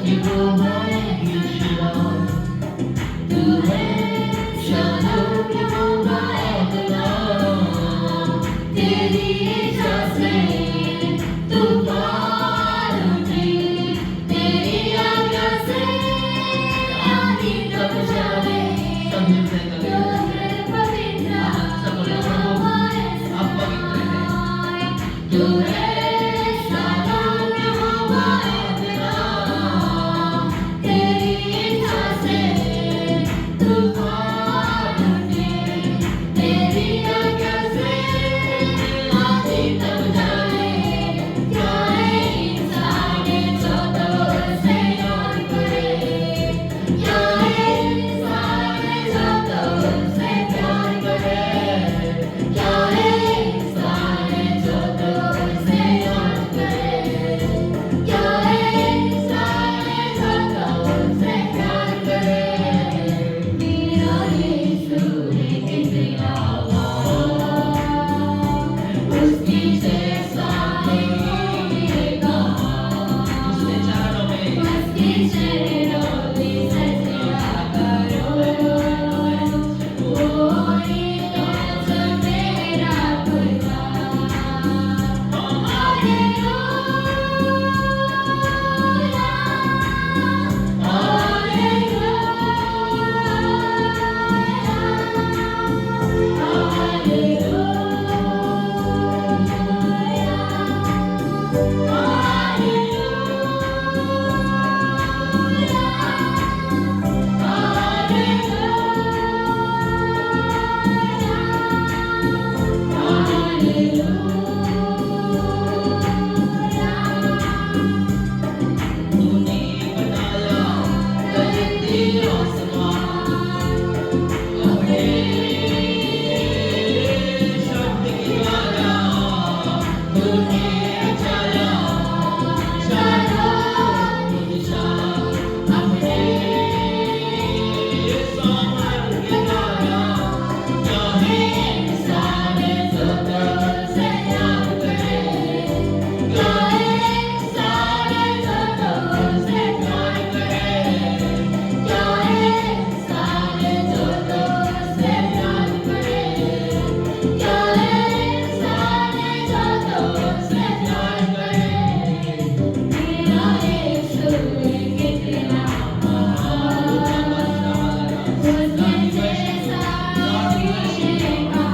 यहोवा यहोवा तू है शालोम यहोवा अदोनाई तेरी इच्छा से तूफान उठे तेरी आज्ञा से आंधी दब जाए सब मिलते हैं पवित्र यहोवा आप पवित्र हैं तू है शालोम यहोवा अदोनाई तेरी इच्छा से तूफान उठे तेरी आज्ञा से आंधी दब जाए क्या इंसान जो तुझसे और करे क्या इंसान जो तुझसे प्यार करे क्या इंसान जो तुझसे और करे क्या इंसान जो तुझसे प्यार करे मेरा यीशु कितना उसकी जैसा नहीं मिलेगा उसके चरणों में सजदा करो कोई तो मेरा खुदा हालेलुया तूने बनाया धरती आसमान अपने शब्द के द्वारा तूने रचाया चारों दिशा अपने सामर्थ के द्वारा क्या है इंसान जो तुझसे प्यार करे क्या इंसान जो तुझसे प्यार करे क्या इंसान जो तुझसे प्यार करे क्या इंसान जो तुझसे प्यार करे मेरा यीशु कितना उसके जैसा मिलेगा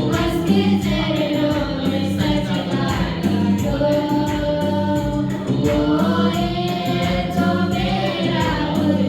उसके चरणों में सजदा करो कोई तो मेरा खुदा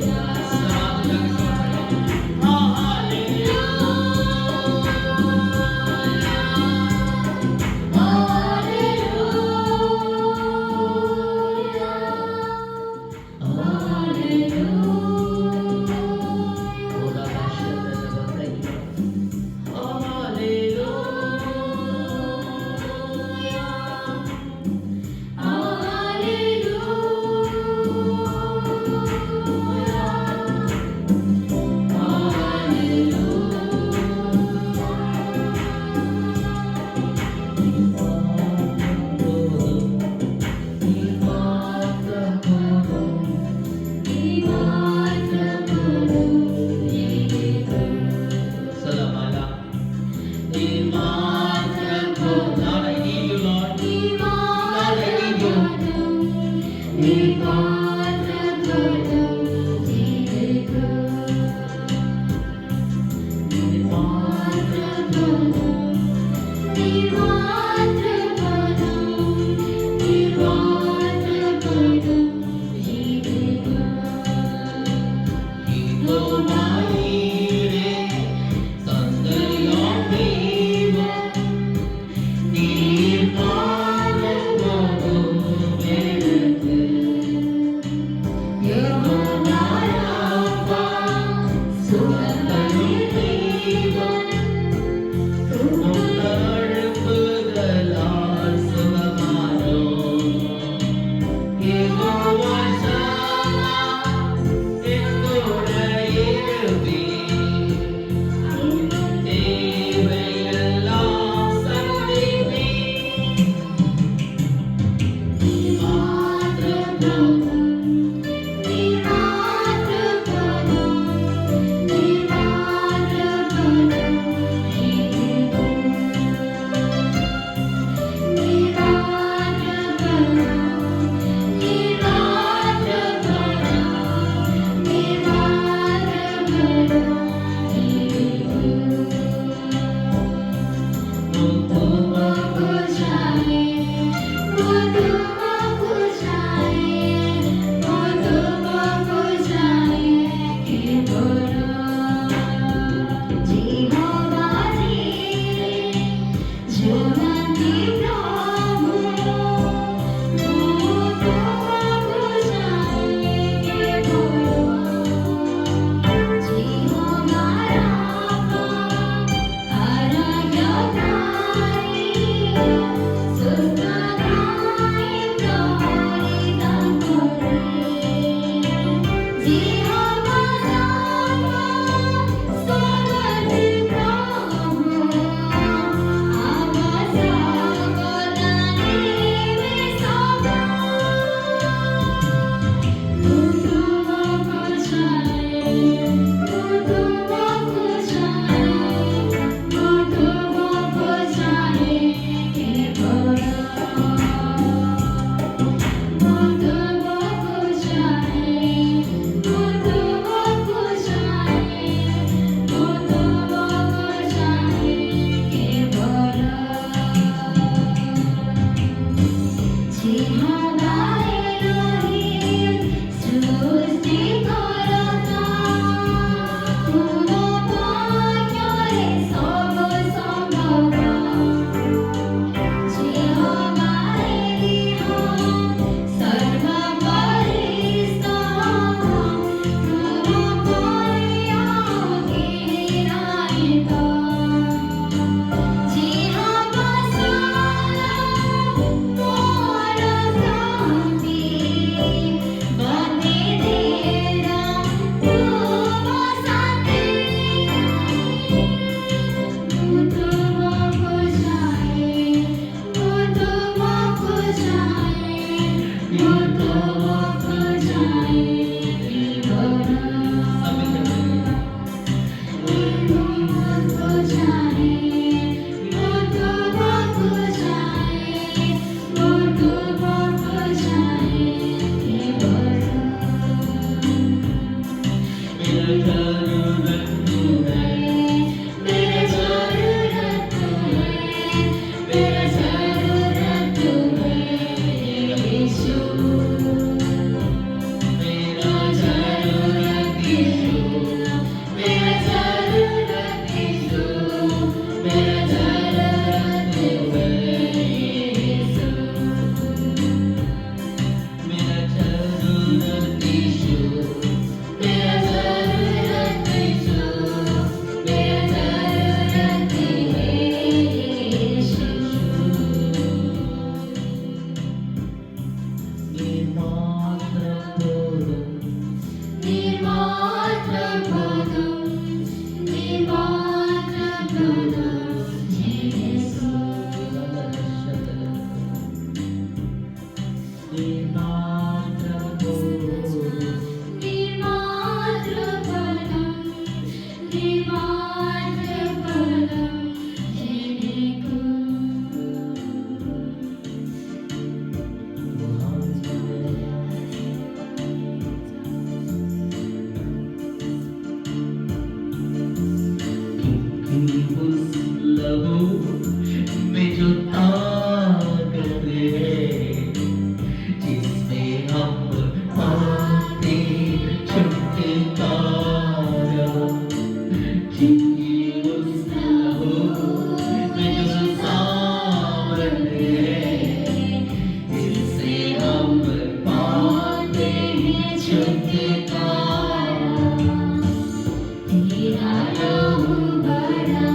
तेरा नाम बड़ा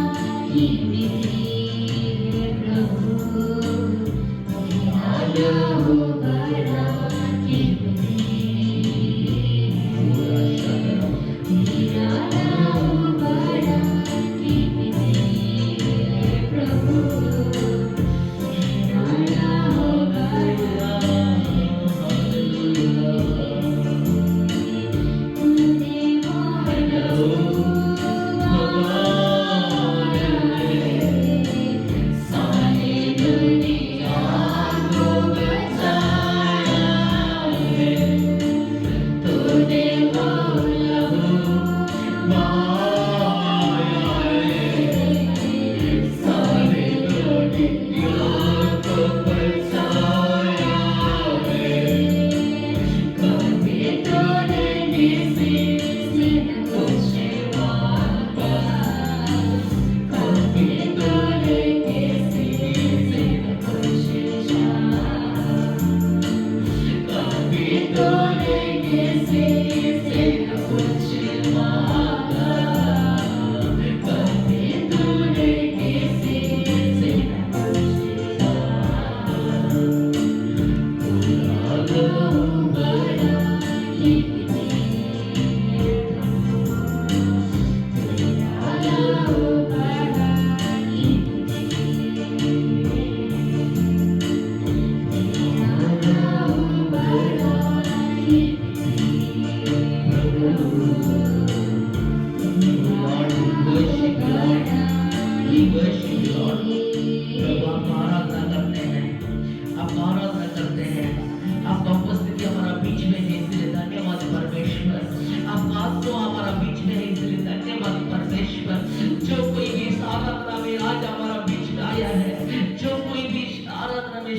कीमती है प्रभु, तेरा नाम बड़ा कीमती है, तेरा नाम बड़ा कीमती है प्रभु, तेरा नाम बड़ा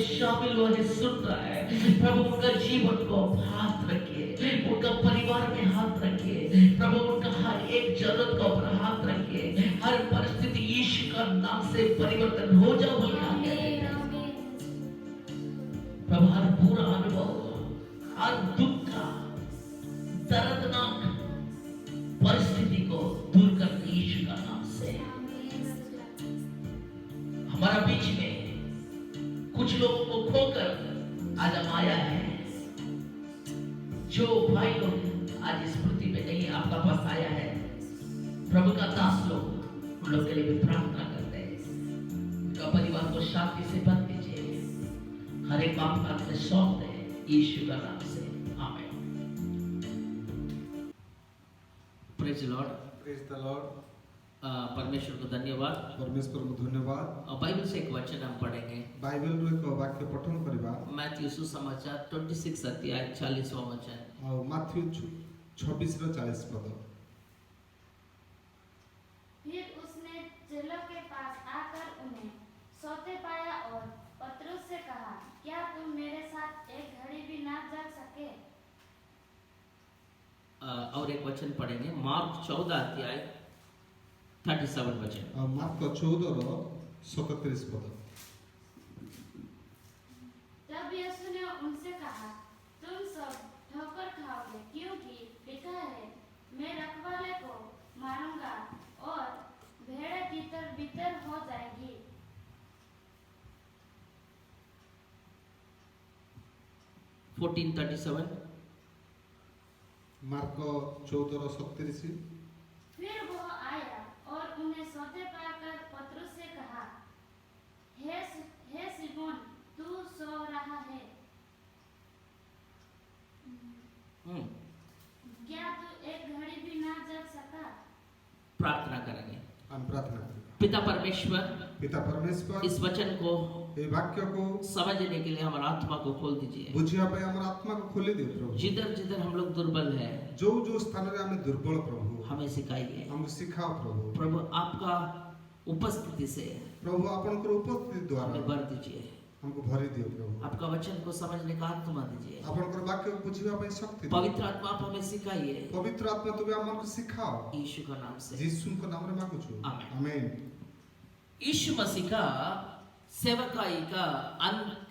शामिल हो है, सुन रहा है प्रभु, उनका जीवन को हाथ रखिए, उनका परिवार में हाथ रखिए प्रभु, उनका हर एक जरूरत को अपना हाथ रखिए, हर परिस्थिति यीशु का नाम से परिवर्तन हो जाओ प्रभु, हर बुरा अनुभव, हर दुख का दर्दनाक परिस्थिति को दूर कर यीशु का नाम से। हमारा बीच में कुछ लोगों को खोकर आज हम आया है, जो भाई लोग आज इस पृथ्वी पे नहीं आपका पास आया है, प्रभु का दास लोग उन लोग के लिए भी प्रार्थना करते हैं, उनका परिवार को शांति से बंद दीजिए, हर एक बात का अपने सौंप दे यीशु का नाम से, आमीन। Praise the Lord, praise the Lord. परमेश्वर को धन्यवाद। परमेश्वर को धन्यवाद। बाइबल से एक वचन हम पढ़ेंगे, बाइबल रो एक वाक्य पठन करबा, मैथ्यू सुसमाचार 26 अध्याय 40वां वचन। और मैथ्यू 26 रो 40 पद। फिर उसने चेलों के पास आकर उन्हें सोते पाया और पतरस से कहा, क्या तुम मेरे साथ एक घड़ी भी ना जग सके? और एक वचन पढ़ेंगे, मार्क 14 अध्याय 37 वचन। और मार्क 14 रो 37 पद। तब यीशु ने उनसे कहा, तुम सब ठोकर खाओगे, क्योंकि लिखा है, मैं रखवाले को मारूंगा और भेड़ें तितर बितर हो जाएगी। 14:37। मार्क 14 रो 37। फिर वो आया और उन्हें सोते पाकर पतरस से कहा, हे सिमोन, तू सो रहा है, क्या तू एक घड़ी भी ना जग सका? प्रार्थना करेंगे। हम प्रार्थना करेंगे। पिता परमेश्वर, पिता परमेश्वर, इस वचन को, ये वाक्य को समझने के लिए हमारा आत्मा को खोल दीजिए। बुझिया पे हमारा आत्मा को खोले दियो प्रभु। जिधर जिधर हम लोग दुर्बल है, जो जो स्थान रे हमें दुर्बल प्रभु, हमें सिखाइए। हमको सिखाओ प्रभु। प्रभु आपका उपस्थिति से प्रभु अपन को उपस्थिति हमें द्वारा भर दीजिए, हमको भरी दियो प्रभु। आपका वचन को समझने का आत्मा दीजिए। अपन को वाक्य को बुझिया पे शक्ति दियो। पवित्र आत्मा आप हमें सिखाइए, पवित्र आत्मा तुम्हें हमन को सिखाओ, यीशु का नाम से, यीशु को नाम रे मांगू छु। आमीन। आमीन। यीशु मसीह का सेवकाई का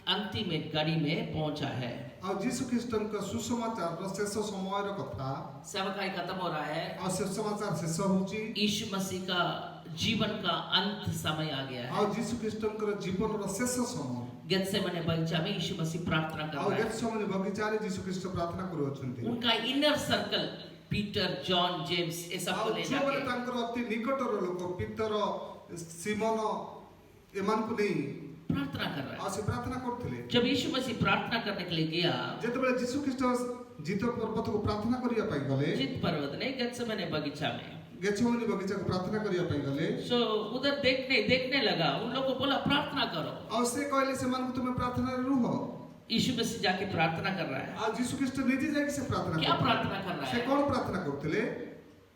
अंतिम एक घड़ी में पहुंचा है। ଆଉ ଯୀଶୁ ଖ୍ରୀଷ୍ଟଙ୍କ ସୁସମାଚାରର ଶେଷ ସମୟର କଥା सेवकाई खत्म हो रहा है, ଆଉ ଶେଷ ସମାଚାର ଶେଷ ହଉଛି यीशु मसीह का जीवन का अंत समय आ गया है। ଆଉ ଯୀଶୁ ଖ୍ରୀଷ୍ଟଙ୍କର ଜୀବନର ଶେଷ ସମୟ गेत्सेमने बगीचा में यीशु मसीह प्रार्थना कर ଆଉ रहा है। ଗେଥସେମନି ବଗିଚାରେ ଯୀଶୁ ଖ୍ରୀଷ୍ଟ ପ୍ରାର୍ଥନା କରୁଅଛନ୍ତି उनका inner circle Peter, John, James ये सब ଆଉ को ले ଯେଉଁମାନେ जाके ତାଙ୍କର ଅତି ନିକଟର ଲୋକ ପିତର ସିମୋନ ଏମାନଙ୍କୁ ନେଇ प्रार्थना कर रहा ଆଉ ସେ ପ୍ରାର୍ଥନା କରୁଥିଲେ है। जब यीशु मसीह प्रार्थना करने के लिए गया, ଯେତେବେଳେ ଯୀଶୁ ଖ୍ରୀଷ୍ଟ ଜିତ ପର୍ବତକୁ ପ୍ରାର୍ଥନା କରିବା ପାଇଁ ଗଲେ जित पर्वत ने गेत्सेमने बगीचा में, ଗେଥସେମନି ବଗିଚାକୁ ପ୍ରାର୍ଥନା କରିବା ପାଇଁ ଗଲେ सो उधर देखने लगा, उन लोगों को बोला प्रार्थना करो। ଆଉ ସେ କହିଲେ ସେମାନଙ୍କୁ ତୁମେ ପ୍ରାର୍ଥନାରେ ରୁହ यीशु मसीह जाके प्रार्थना कर रहा है। ଆଉ ଯୀଶୁ ଖ୍ରୀଷ୍ଟ ନିଜେ ଯାଇକି ସେ ପ୍ରାର୍ଥନା क्या କରୁଥିଲେ। प्रार्थना कर रहा ସେ है? କଣ ପ୍ରାର୍ଥନା କରୁଥିଲେ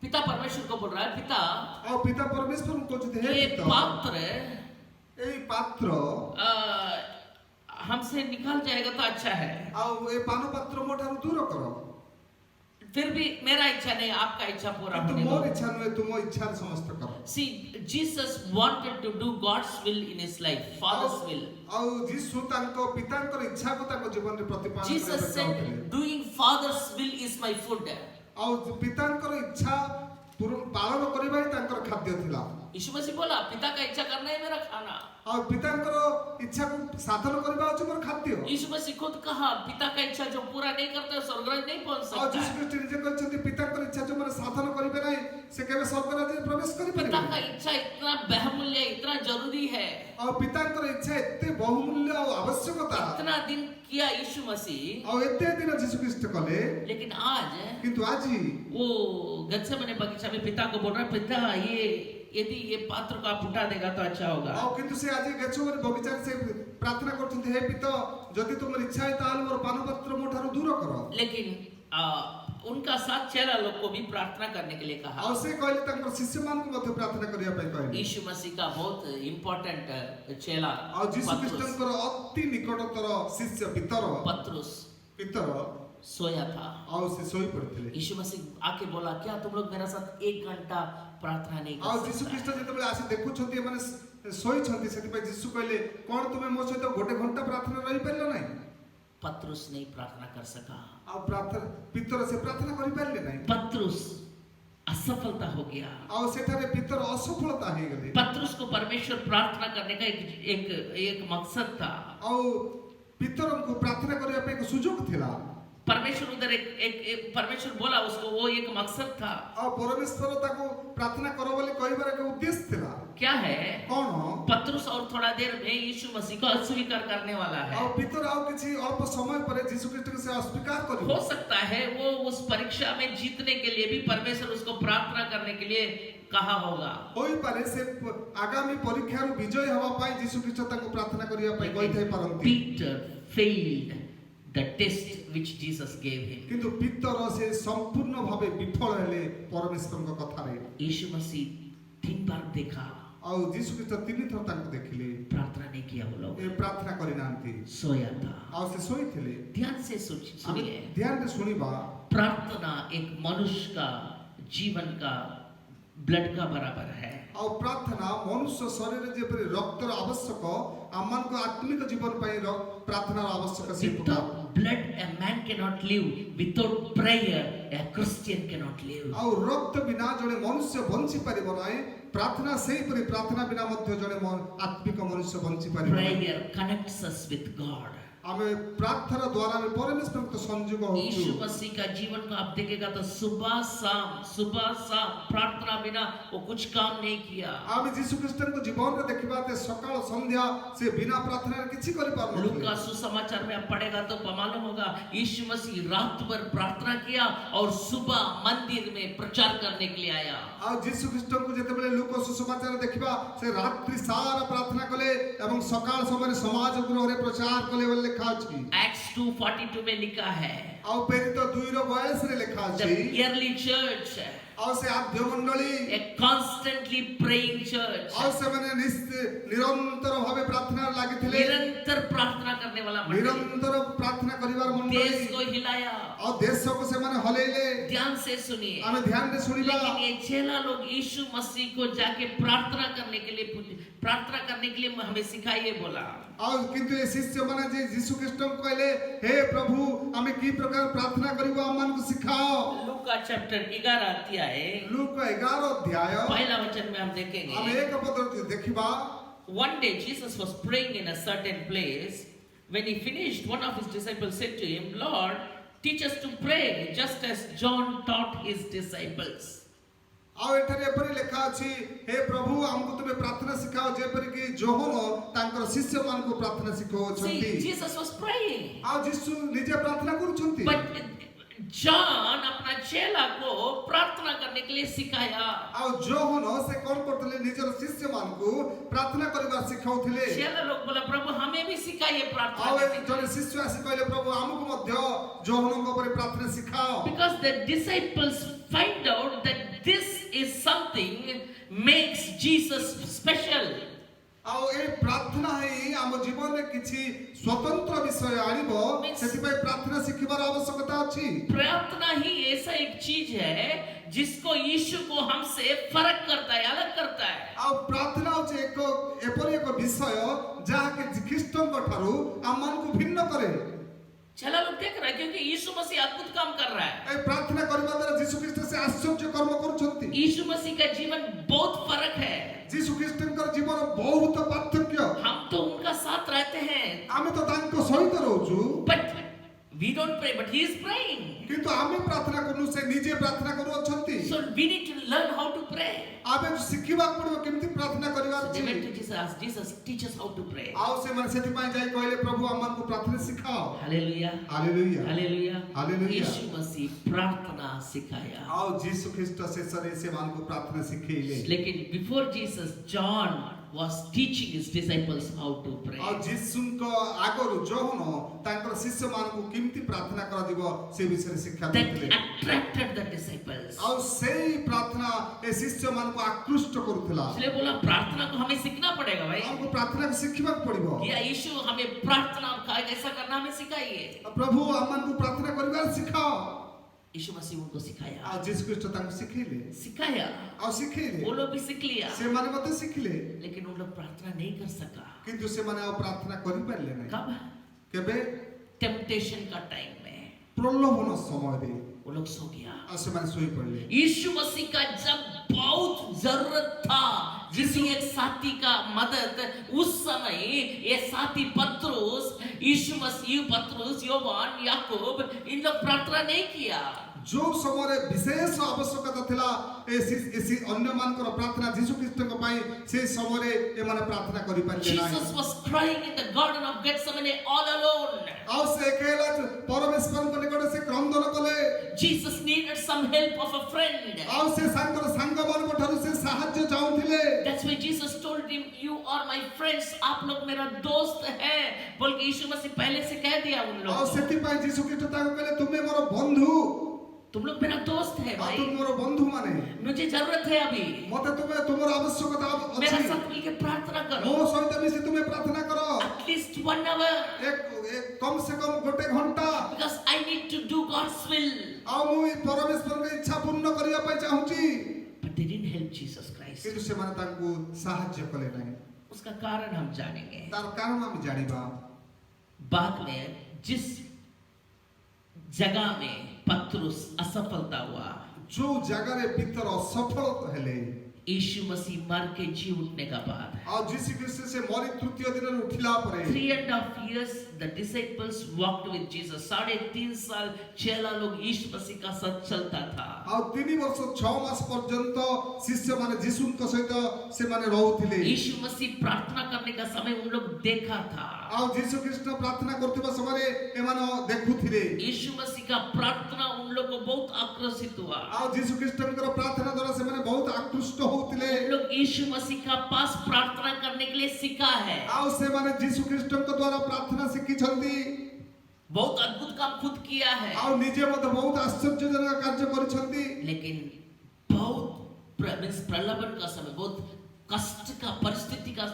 पिता परमेश्वर को बोल रहा है, पिता ଆଉ ପିତା ପରମେଶ୍ୱରଙ୍କୁ କହୁଛନ୍ତି ହେ ये ପିତା पात्र ଏଇ ପାତ୍ର आ, हमसे निकल जाएगा तो अच्छा है, ଆଉ ଏ ପାନ ପାତ୍ର ମୋ ଠାରୁ ଦୂର କର फिर भी मेरा इच्छा नहीं आपका इच्छा पूरा କିନ୍ତୁ होने ମୋର दो। ଇଚ୍ଛା ନୁହେଁ ତୁମ ଇଚ୍ଛାରେ ସମସ୍ତ କର See, Jesus wanted to do God's will in his life, Father's will. ଆଉ ଯୀଶୁ ତାଙ୍କ ପିତାଙ୍କର ଇଚ୍ଛାକୁ ତାଙ୍କ ଜୀବନରେ ପ୍ରତିପାଦନ Jesus କରିବାକୁ said, ଚାହୁଁଥିଲେ doing Father's will is my food. ଆଉ ପିତାଙ୍କର ଇଚ୍ଛା ପାଳନ କରିବା ହିଁ ତାଙ୍କର ଖାଦ୍ୟ ଥିଲା यीशु मसीह बोला, पिता का इच्छा करना है मेरा खाना। ଆଉ ପିତାଙ୍କର ଇଚ୍ଛାକୁ ସାଧନ କରିବା ହେଉଛି ମୋର ଖାଦ୍ୟ यीशु मसीह खुद कहा, पिता का इच्छा जो पूरा नहीं करता है स्वर्गराज नहीं पहुंच ଆଉ सकता ଯୀଶୁ है। ଖ୍ରୀଷ୍ଟ ନିଜେ କହିଛନ୍ତି ପିତାଙ୍କର ଇଚ୍ଛା ଯୋଉମାନେ ସାଧନ କରିବେ ନାହିଁ ସେ କେବେ ସ୍ୱର୍ଗ ରାଜ୍ୟରେ ପ୍ରବେଶ पिता କରିପାରିବେ का इच्छा इतना बहुमूल्य, इतना जरूरी है। ଆଉ ପିତାଙ୍କର ଇଚ୍ଛା ଏତେ ବହୁମୂଲ୍ୟ ଆଉ ଆବଶ୍ୟକତା इतना दिन किया यीशु मसीह, ଆଉ ଏତେ ଦିନ ଯୀଶୁ ଖ୍ରୀଷ୍ଟ କଲେ लेकिन आज କିନ୍ତୁ ଆଜି वो गेत्सेमने बगीचा में पिता को बोल रहा है, पिता यदि ये पात्र को आप उठा देगा तो अच्छा होगा। ଆଉ କିନ୍ତୁ ସେ ଆଜି ଗେଥସେମନି ବଗିଚାରେ ସେ ପ୍ରାର୍ଥନା କରୁଛନ୍ତି ହେ ପିତା ଯଦି ତୁମର ଇଚ୍ଛା है ତାହେଲେ ମୋର ପାନପତ୍ର ମୋ ଠାରୁ ଦୂର କର लेकिन उनका साथ चेला लोग को भी प्रार्थना करने के लिए कहा। ଆଉ ସେ କହିଲେ ତାଙ୍କର ଶିଷ୍ୟମାନଙ୍କୁ ମଧ୍ୟ ପ୍ରାର୍ଥନା କରିବା ପାଇଁ କହିଲେ यीशु मसीह का बहुत इम्पोर्टेंट चेला ଆଉ ଯୀଶୁ ଖ୍ରୀଷ୍ଟଙ୍କର ଅତି ନିକଟତର ଶିଷ୍ୟ पत्रुस ପିତର सोया था। ଆଉ ସେ ଶୋଇ ପଡିଥିଲେ यीशु मसीह आके बोला, क्या तुम लोग मेरे साथ 1 घंटा प्रार्थना नहीं ଆଉ कर ଯୀଶୁ सकते? ଖ୍ରୀଷ୍ଟ ଯେତେବେଳେ ଆସି ଦେଖୁଛନ୍ତି ଏମାନେ ଶୋଇଛନ୍ତି ସେଥିପାଇଁ ଯୀଶୁ କହିଲେ କଣ ତୁମେ ମୋ ସହିତ 1 ଘଣ୍ଟା ପ୍ରାର୍ଥନା ରହିପାରିଲ ନାହିଁ पत्रुस नहीं प्रार्थना कर सका। ଆଉ ପ୍ରାର୍ଥନା ପିତର ସେ ପ୍ରାର୍ଥନା କରିପାରିଲେ ନାହିଁ पत्रुस असफलता हो गया। ଆଉ ସେଠାରେ ପିତର ଅସଫଳତା ହେଇଗଲେ पत्रुस को परमेश्वर प्रार्थना करने का एक मकसद था। ଆଉ ପିତରଙ୍କୁ ପ୍ରାର୍ଥନା କରିବା ପାଇଁ ଏକ ସୁଯୋଗ ଥିଲା परमेश्वर उधर एक परमेश्वर बोला उसको, वो एक मकसद था। ଆଉ ପରମେଶ୍ୱର ତାକୁ ପ୍ରାର୍ଥନା କର ବୋଲି କହିବାର ଏକ ଉଦ୍ଦେଶ୍ୟ ଥିଲା क्या है? କଣ पत्रुस और थोड़ा देर में यीशु मसीह को अस्वीकार करने वाला है। ଆଉ ପିତର ଆଉ କିଛି ଅଳ୍ପ ସମୟ ପରେ ଯୀଶୁ ଖ୍ରୀଷ୍ଟଙ୍କୁ ସେ ଅସ୍ୱୀକାର କରିବ हो सकता है वो उस परीक्षा में जीतने के लिए भी परमेश्वर उसको प्रार्थना करने के लिए कहा होगा। ହୋଇପାରେ ସେ ଆଗାମୀ ପରୀକ୍ଷାରୁ ବିଜୟ ହେବା ପାଇଁ ଯୀଶୁ ଖ୍ରୀଷ୍ଟ ତାଙ୍କୁ ପ୍ରାର୍ଥନା କରିବା ପାଇଁ କହିଥାଇ ପାରନ୍ତି Peter failed the test which Jesus gave him. କିନ୍ତୁ ପିତର ସେ ସମ୍ପୂର୍ଣ୍ଣ ଭାବେ ବିଫଳ ହେଲେ ପରମେଶ୍ୱରଙ୍କ କଥାରେ यीशु मसीह 3 बार देखा, ଆଉ ଯୀଶୁ ଖ୍ରୀଷ୍ଟ 3 ଥର ତାଙ୍କୁ ଦେଖିଲେ प्रार्थना नहीं किया वो लोग, ଏ ପ୍ରାର୍ଥନା କରିନାହାନ୍ତି सोया था। ଆଉ ସେ ଶୋଇଥିଲେ ध्यान से सुनिए, ଧ୍ୟାନରେ ଶୁଣିବା प्रार्थना एक मनुष्य का जीवन का ब्लड का बराबर है। ଆଉ ପ୍ରାର୍ଥନା ମନୁଷ୍ୟ ଶରୀରରେ ଯେପରି ରକ୍ତର ଆବଶ୍ୟକ ଆମମାନଙ୍କ ଆତ୍ମିକ ଜୀବନ ପାଇଁ ପ୍ରାର୍ଥନାର ଆବଶ୍ୟକ ସେ Without blood a man cannot live, without prayer a Christian cannot live. ଆଉ ରକ୍ତ ବିନା ଜଣେ ମନୁଷ୍ୟ ବଞ୍ଚି ପାରିବ ନାହିଁ ପ୍ରାର୍ଥନା ସେହିପରି ପ୍ରାର୍ଥନା ବିନା ମଧ୍ୟ ଜଣେ ଆତ୍ମିକ ମନୁଷ୍ୟ ବଞ୍ଚି ପାରିବ ନାହିଁ Prayer connects us with God. ଆମେ ପ୍ରାର୍ଥନା ଦ୍ୱାରା ଆମେ ପରମେଶ୍ୱରଙ୍କ ସଂଯୋଗ यीशु ହେଉଛୁ मसीह का जीवन को आप देखेगा तो सुबह शाम प्रार्थना बिना वो कुछ काम नहीं किया। ଆମେ ଯୀଶୁ ଖ୍ରୀଷ୍ଟଙ୍କ ଜୀବନରେ ଦେଖିବା ଯେ ସକାଳ ସନ୍ଧ୍ୟା ସେ ବିନା ପ୍ରାର୍ଥନାରେ କିଛି लूका କରିପାରୁନଥିଲେ सुसमाचार में आप पढ़ेगा तो मालूम होगा, यीशु मसीह रात भर प्रार्थना किया और सुबह मंदिर में प्रचार करने के लिए आया। ଆଉ ଯୀଶୁ ଖ୍ରୀଷ୍ଟଙ୍କୁ ଯେତେବେଳେ ଲୋକ ସୁସମାଚାର ଦେଖିବା ସେ ରାତ୍ରି ସାରା ପ୍ରାର୍ଥନା କଲେ ଏବଂ ସକାଳ ସମୟରେ ସମାଜ ଗୃହରେ ପ୍ରଚାର କଲେ ବୋଲି ଲେଖା ଅଛି Acts 2:42 में लिखा है, ଆଉ ପ୍ରେରିତ 2:42 ରେ ଲେଖା the ଅଛି early church ଆଉ ସେ ଆଦ୍ୟ ମଣ୍ଡଳୀ a constantly praying church, ଆଉ ସେମାନେ ନିରନ୍ତର ଭାବେ ପ୍ରାର୍ଥନାରେ ଲାଗିଥିଲେ निरंतर प्रार्थना करने वाला मंडली, ନିରନ୍ତର ପ୍ରାର୍ଥନା କରିବାର ମଣ୍ଡଳୀ देश को हिलाया। ଆଉ ଦେଶକୁ ସେମାନେ ହଲେଇଲେ। ध्यान से सुनिए, ଆମେ ଧ୍ୟାନରେ ଶୁଣିବା लेकिन ये चेला लोग यीशु मसीह को जाके प्रार्थना करने के लिए हमें सिखाइए बोला। ଆଉ କିନ୍ତୁ ଏ ଶିଷ୍ୟମାନେ ଯେ ଯୀଶୁ ଖ୍ରୀଷ୍ଟଙ୍କୁ କହିଲେ ହେ ପ୍ରଭୁ ଆମେ କି ପ୍ରକାର ପ୍ରାର୍ଥନା କରିବୁ ଆମମାନଙ୍କୁ ଶିଖାଅ। लूका चैप्टर 11 अध्याय ଲୁକ 11 ଅଧ୍ୟାୟ पहला वचन में हम ଆମେ देखेंगे। ଏକ ପଦରେ ଦେଖିବା। One day Jesus was praying in a certain place. When he finished, one of his disciples said to him, Lord, teach us to pray just as John taught his disciples. ଆଉ ଏଠାରେ ଏପରି ଲେଖା ଅଛି ହେ ପ୍ରଭୁ ଆମକୁ ତୁମେ ପ୍ରାର୍ଥନା ଶିଖାଅ ଯେପରି କି ଯୋହନ ତାଙ୍କର ଶିଷ୍ୟମାନଙ୍କୁ ପ୍ରାର୍ଥନା ଶିଖାଉଛନ୍ତି। See, Jesus was praying. ଆଉ ଯୀଶୁ ନିଜେ ପ୍ରାର୍ଥନା କରୁଛନ୍ତି। But John अपना चेला को प्रार्थना करने के लिए सिखाया। ଆଉ ଯୋହନ ସେ କଣ କରୁଥିଲେ ନିଜର ଶିଷ୍ୟମାନଙ୍କୁ ପ୍ରାର୍ଥନା କରିବା ଶିଖାଉଥିଲେ। चेला लोग बोला प्रभु हमें भी सिखाइए प्रार्थना ଆଉ करने के ଜଣେ ଶିଷ୍ୟ ଆସି କହିଲେ ପ୍ରଭୁ ଆମକୁ ମଧ୍ୟ ଯୋହନଙ୍କ ପରି ପ୍ରାର୍ଥନା ଶିଖାଅ। लिए। Because the disciples find out that this is something makes Jesus special. ଆଉ ଏ ପ୍ରାର୍ଥନା ହିଁ ଆମ ଜୀବନରେ କିଛି ସ୍ୱତନ୍ତ୍ର ବିଷୟ ଆଣିବ ସେଥିପାଇଁ ପ୍ରାର୍ଥନା ଶିଖିବାର ଆବଶ୍ୟକତା ଅଛି। प्रार्थना ही ऐसा एक चीज है जिसको यीशु को हमसे फर्क करता है, अलग करता है। ଆଉ ପ୍ରାର୍ଥନା ହେଉଛି ଏପରି ଏକ ବିଷୟ ଯାହାକି ଖ୍ରୀଷ୍ଟଙ୍କ ଠାରୁ ଆମମାନଙ୍କୁ ଭିନ୍ନ କରେ। चला लोग देख रहा है क्योंकि यीशु मसीह अद्भुत काम कर रहा है। ଏ ପ୍ରାର୍ଥନା କରିବା ଦ୍ୱାରା ଯୀଶୁ ଖ୍ରୀଷ୍ଟ ସେ ଆଶ୍ଚର୍ଯ୍ୟ କର୍ମ କରୁଛନ୍ତି। यीशु मसीह का जीवन बहुत फर्क है। ଯୀଶୁ ଖ୍ରୀଷ୍ଟଙ୍କର ଜୀବନ ବହୁତ ପାର୍ଥକ୍ୟ। हम तो उनका साथ रहते हैं, ଆମେ ତ ତାଙ୍କ ସହିତ ରହୁଛୁ but we don't pray, but he is praying. କିନ୍ତୁ ଆମେ ପ୍ରାର୍ଥନା କରୁନୁ ସେ ନିଜେ ପ୍ରାର୍ଥନା କରୁଅଛନ୍ତି। So we need to learn how to pray. ଆମେ ଶିଖିବାକୁ ପଡ଼ିବ କେମିତି ପ୍ରାର୍ଥନା କରିବାର They ଅଛି। went to Jesus, asked Jesus, teach us how to pray. ଆଉ ସେମାନେ ସେଥିପାଇଁ ଯାଇ କହିଲେ ପ୍ରଭୁ ଆମମାନଙ୍କୁ ପ୍ରାର୍ଥନା ଶିଖାଅ। Hallelujah. Hallelujah Hallelujah. Hallelujah. यीशु मसीह प्रार्थना सिखाया। ଆଉ ଯୀଶୁ ଖ୍ରୀଷ୍ଟ ଶେଷରେ ସେମାନଙ୍କୁ ପ୍ରାର୍ଥନା ଶିଖେଇଲେ। लेकिन before Jesus, John was teaching his disciples how to pray. ଆଉ ଯୀଶୁଙ୍କ ଆଗରୁ ଯୋହନ ତାଙ୍କର ଶିଷ୍ୟମାନଙ୍କୁ କେମିତି ପ୍ରାର୍ଥନା କରାଯିବ ସେ ବିଷୟରେ ଶିକ୍ଷା That ଦେଉଥିଲେ। attracted the disciples. ଆଉ ସେଇ ପ୍ରାର୍ଥନା ଏ ଶିଷ୍ୟମାନଙ୍କୁ ଆକୃଷ୍ଟ କରୁଥିଲା। इसलिए बोला प्रार्थना को हमें सीखना पड़ेगा भाई। ଆମକୁ ପ୍ରାର୍ଥନାକୁ ଶିଖିବାକୁ ପଡ଼ିବ। या यीशु हमें प्रार्थना कैसा करना हमें सिखाइए। ପ୍ରଭୁ ଆମମାନଙ୍କୁ ପ୍ରାର୍ଥନା କରିବାର ଶିଖାଅ। यीशु मसीह उनको सिखाया, ଆଉ ଯୀଶୁ ଖ୍ରୀଷ୍ଟ ତାଙ୍କୁ सिखाया। ଆଉ ଶିଖେଇଲେ। वो लोग भी सीख लिया, ସେମାନେ ମଧ୍ୟ ଶିଖିଲେ लेकिन वो लोग प्रार्थना नहीं कर सका। କିନ୍ତୁ ସେମାନେ ଆଉ ପ୍ରାର୍ଥନା କରିପାରିଲେ ନାହିଁ। कब? କେବେ? टेम्पटेशन का टाइम में ପ୍ରଲୋଭନ ସମୟରେ वो लोग सो गया। ଆଉ ସେମାନେ ଶୋଇପଡ଼ିଲେ। यीशु मसीह का जब बहुत जरूरत था किसी एक साथी का मदद, उस समय ये साथी पत्रुस, यीशु मसीह, पत्रुस, योहान, याकूब, इन लोग प्रार्थना नहीं किया। ଯୋଉ ସମୟରେ ବିଶେଷ ଆବଶ୍ୟକତା ଥିଲା ଅନ୍ୟମାନଙ୍କର ପ୍ରାର୍ଥନା ଯୀଶୁ ଖ୍ରୀଷ୍ଟଙ୍କ ପାଇଁ ସେ ସମୟରେ ଏମାନେ ପ୍ରାର୍ଥନା କରିପାରିଲେ ନାହିଁ। Jesus was crying in the garden of Gethsemane all alone. ଆଉ ସେ ଏକେଲା ପରମେଶ୍ୱରଙ୍କ ନିକଟରେ ସେ କ୍ରନ୍ଦନ କଲେ। Jesus needed some help of a friend. ଆଉ ସେ ସାଙ୍ଗମାନଙ୍କ ଠାରୁ ସେ ସାହାଯ୍ୟ ଚାହୁଁଥିଲେ। That's why Jesus told him, "You are my friends." आप लोग मेरा दोस्त है बोल के यीशु मसीह पहले से कह दिया उन ଆଉ लोगों को। ସେଥିପାଇଁ ଯୀଶୁ ଖ୍ରୀଷ୍ଟ ତାଙ୍କୁ କହିଲେ ତୁମେ ମୋର ବନ୍ଧୁ। तुम लोग मेरा दोस्त है ଆଉ भाई, ତୁମେ ମୋର ବନ୍ଧୁ ମାନେ मुझे जरूरत है अभी, ମତେ ତୁମର ଆବଶ୍ୟକତା मेरा ଅଛି। साथ मिलकर प्रार्थना ମୋ करो। ସହିତ ମିଶି ତୁମେ ପ୍ରାର୍ଥନା କର। At least 1 hour, କମ ସେ କମ ଗୋଟେ ଘଣ୍ଟା। because I need to do God's will. ଆଉ ମୁଁ ଏ ପରମେଶ୍ୱରଙ୍କ ଇଚ୍ଛା ପୂର୍ଣ୍ଣ କରିବା ପାଇଁ ଚାହୁଁଛି। But they didn't help Jesus Christ. କିନ୍ତୁ ସେମାନେ ତାଙ୍କୁ ସାହାଯ୍ୟ କଲେ ନାହିଁ। उसका कारण हम जानेंगे ତାର କାରଣ ଆମେ ଜାଣିବା। बाद में। जिस जगह में पत्रुस असफलता हुआ, ଯୋଉ ଜାଗାରେ ପିତର ଅସଫଳ ହେଲେ यीशु मसीह मर के जी उठने का बाद, ଆଉ ଯୀଶୁ ଖ୍ରୀଷ୍ଟ ସେ ମରି ତୃତୀୟ ଦିନରେ ଉଠିଲା ପରେ 3.5 years the disciples walked with Jesus. 3.5 साल चेला लोग यीशु मसीह का साथ चलता था। ଆଉ 3 ବର୍ଷ 6 ମାସ ପର୍ଯ୍ୟନ୍ତ ଶିଷ୍ୟମାନେ ଯୀଶୁଙ୍କ ସହିତ ସେମାନେ ରହୁଥିଲେ। यीशु मसीह प्रार्थना करने का समय उन लोग देखा था। ଆଉ ଯୀଶୁ ଖ୍ରୀଷ୍ଟ ପ୍ରାର୍ଥନା କରୁଥିବା ସମୟରେ ଏମାନେ ଦେଖୁଥିଲେ। यीशु मसीह का प्रार्थना उन लोग को बहुत आकर्षित हुआ। ଆଉ ଯୀଶୁ ଖ୍ରୀଷ୍ଟଙ୍କର ପ୍ରାର୍ଥନା ଦ୍ୱାରା ସେମାନେ ବହୁତ ଆକୃଷ୍ଟ ହଉଥିଲେ। उन लोग यीशु मसीह का पास प्रार्थना करने के लिए सीखा है। ଆଉ ସେମାନେ ଯୀଶୁ ଖ୍ରୀଷ୍ଟଙ୍କ ଦ୍ୱାରା ପ୍ରାର୍ଥନା ଶିଖିଛନ୍ତି। बहुत अद्भुत काम खुद किया है। ଆଉ ନିଜେ ମଧ୍ୟ ବହୁତ ଆଶ୍ଚର୍ଯ୍ୟଜନକ କାର୍ଯ୍ୟ କରିଛନ୍ତି। लेकिन बहुत प्रलोभन का समय, बहुत कष्ट का परिस्थिति का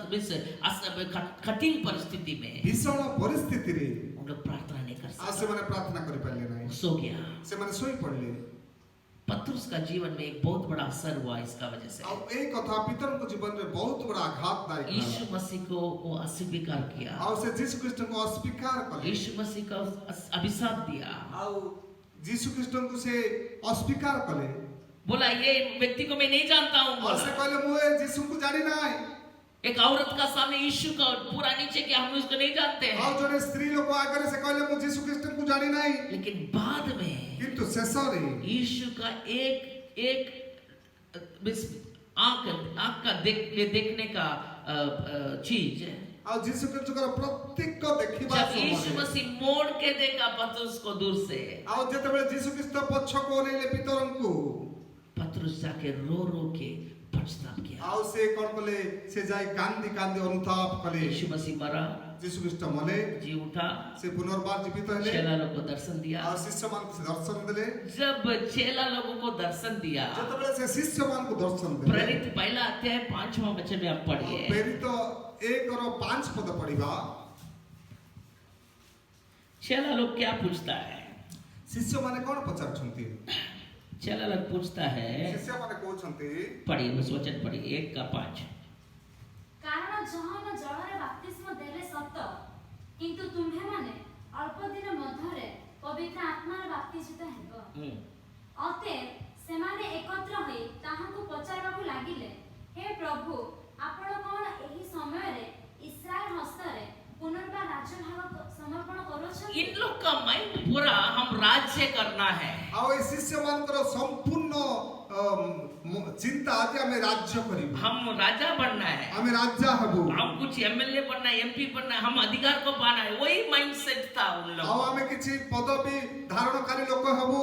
कठिन परिस्थिति में भीषण परिस्थिति रे उन लोग प्रार्थना नहीं कर आ सकते, से माने प्रार्थना करि पाले नाही, सो गया। से माने सोई पड़ले। पतरस का जीवन में एक बहुत बड़ा असर हुआ इसका वजह से। आ ए कथा पीतर को जीवन में बहुत बड़ा आघातदायक यीशु मसीह को वो अस्वीकार किया, आ से यीशु कृष्ण को अस्वीकार कले, यीशु मसीह का अभिशाप दिया, आ यीशु कृष्ण को से अस्वीकार कले, बोला ये व्यक्ति को मैं नहीं जानता हूँ, आ से बोला। कहले मुए यीशु को जानी नाही। एक औरत का सामने यीशु का पूरा नीचे किया, हम उसको नहीं जानते आ हैं, जने स्त्री लोग आगे से कहले मु यीशु कृष्ण को जानी नाही, लेकिन बाद में किंतु शेष रे यीशु का एक आंख का देखने का चीज, आ यीशु कृष्ण को प्रत्येक को देखिबा जब यीशु समय मसीह मोड़ के देखा पतरस को दूर से, आ जेते बेले यीशु कृष्ण पछ को नेले पीतरन को पतरस जाके रो रो के पछतावा किया। आ से कोन कले से जाय कांदी कांदी अनुताप कले, यीशु मसीह मरा, यीशु कृष्ण मले, जी उठा, से पुनर्बार जीवित हले, चेला लोगों को दर्शन दिया। आ शिष्य मान को दर्शन देले, जब चेला लोगों को दर्शन दिया, जेते बेले से शिष्य मान को दर्शन देले, प्रेरित पहला अध्याय 5वां वचन में आप पढ़िए। प्रेरित 1 और 5 पद पढ़िबा, चेला लोग क्या पूछता है? शिष्य माने कोन पचारछंती, चेला लोग पूछता है, शिष्य माने कहछंती, पढ़िए बस वचन पढ़िए 1 का 5। कारण जहन जलरे बाप्तिस्म देले सत, किंतु तुम्हे माने अल्प दिन मध्यरे पवित्र आत्मार बाप्तिस्म हेबो। अतएव सेमाने एकत्र होई ताहाकु पचारबाकु लागिले, हे प्रभु आपण कोन एही समय रे इस्राएल हस्तरे पुनर्बार राज्य भाग समर्पण करोछ? इन लोग का माइंड पूरा हम राज्य करना है, आ ए शिष्य मान को संपूर्ण चिंता आज हमें राज्य करिबो, हम राजा बनना है, हमें राज्य हबो, हम कुछ एमएलए बनना है, एमपी बनना है, हम अधिकार को पाना है, वही माइंडसेट था उन आ लोगों। हमें किछि पदवी धारणकारी लोक हबो।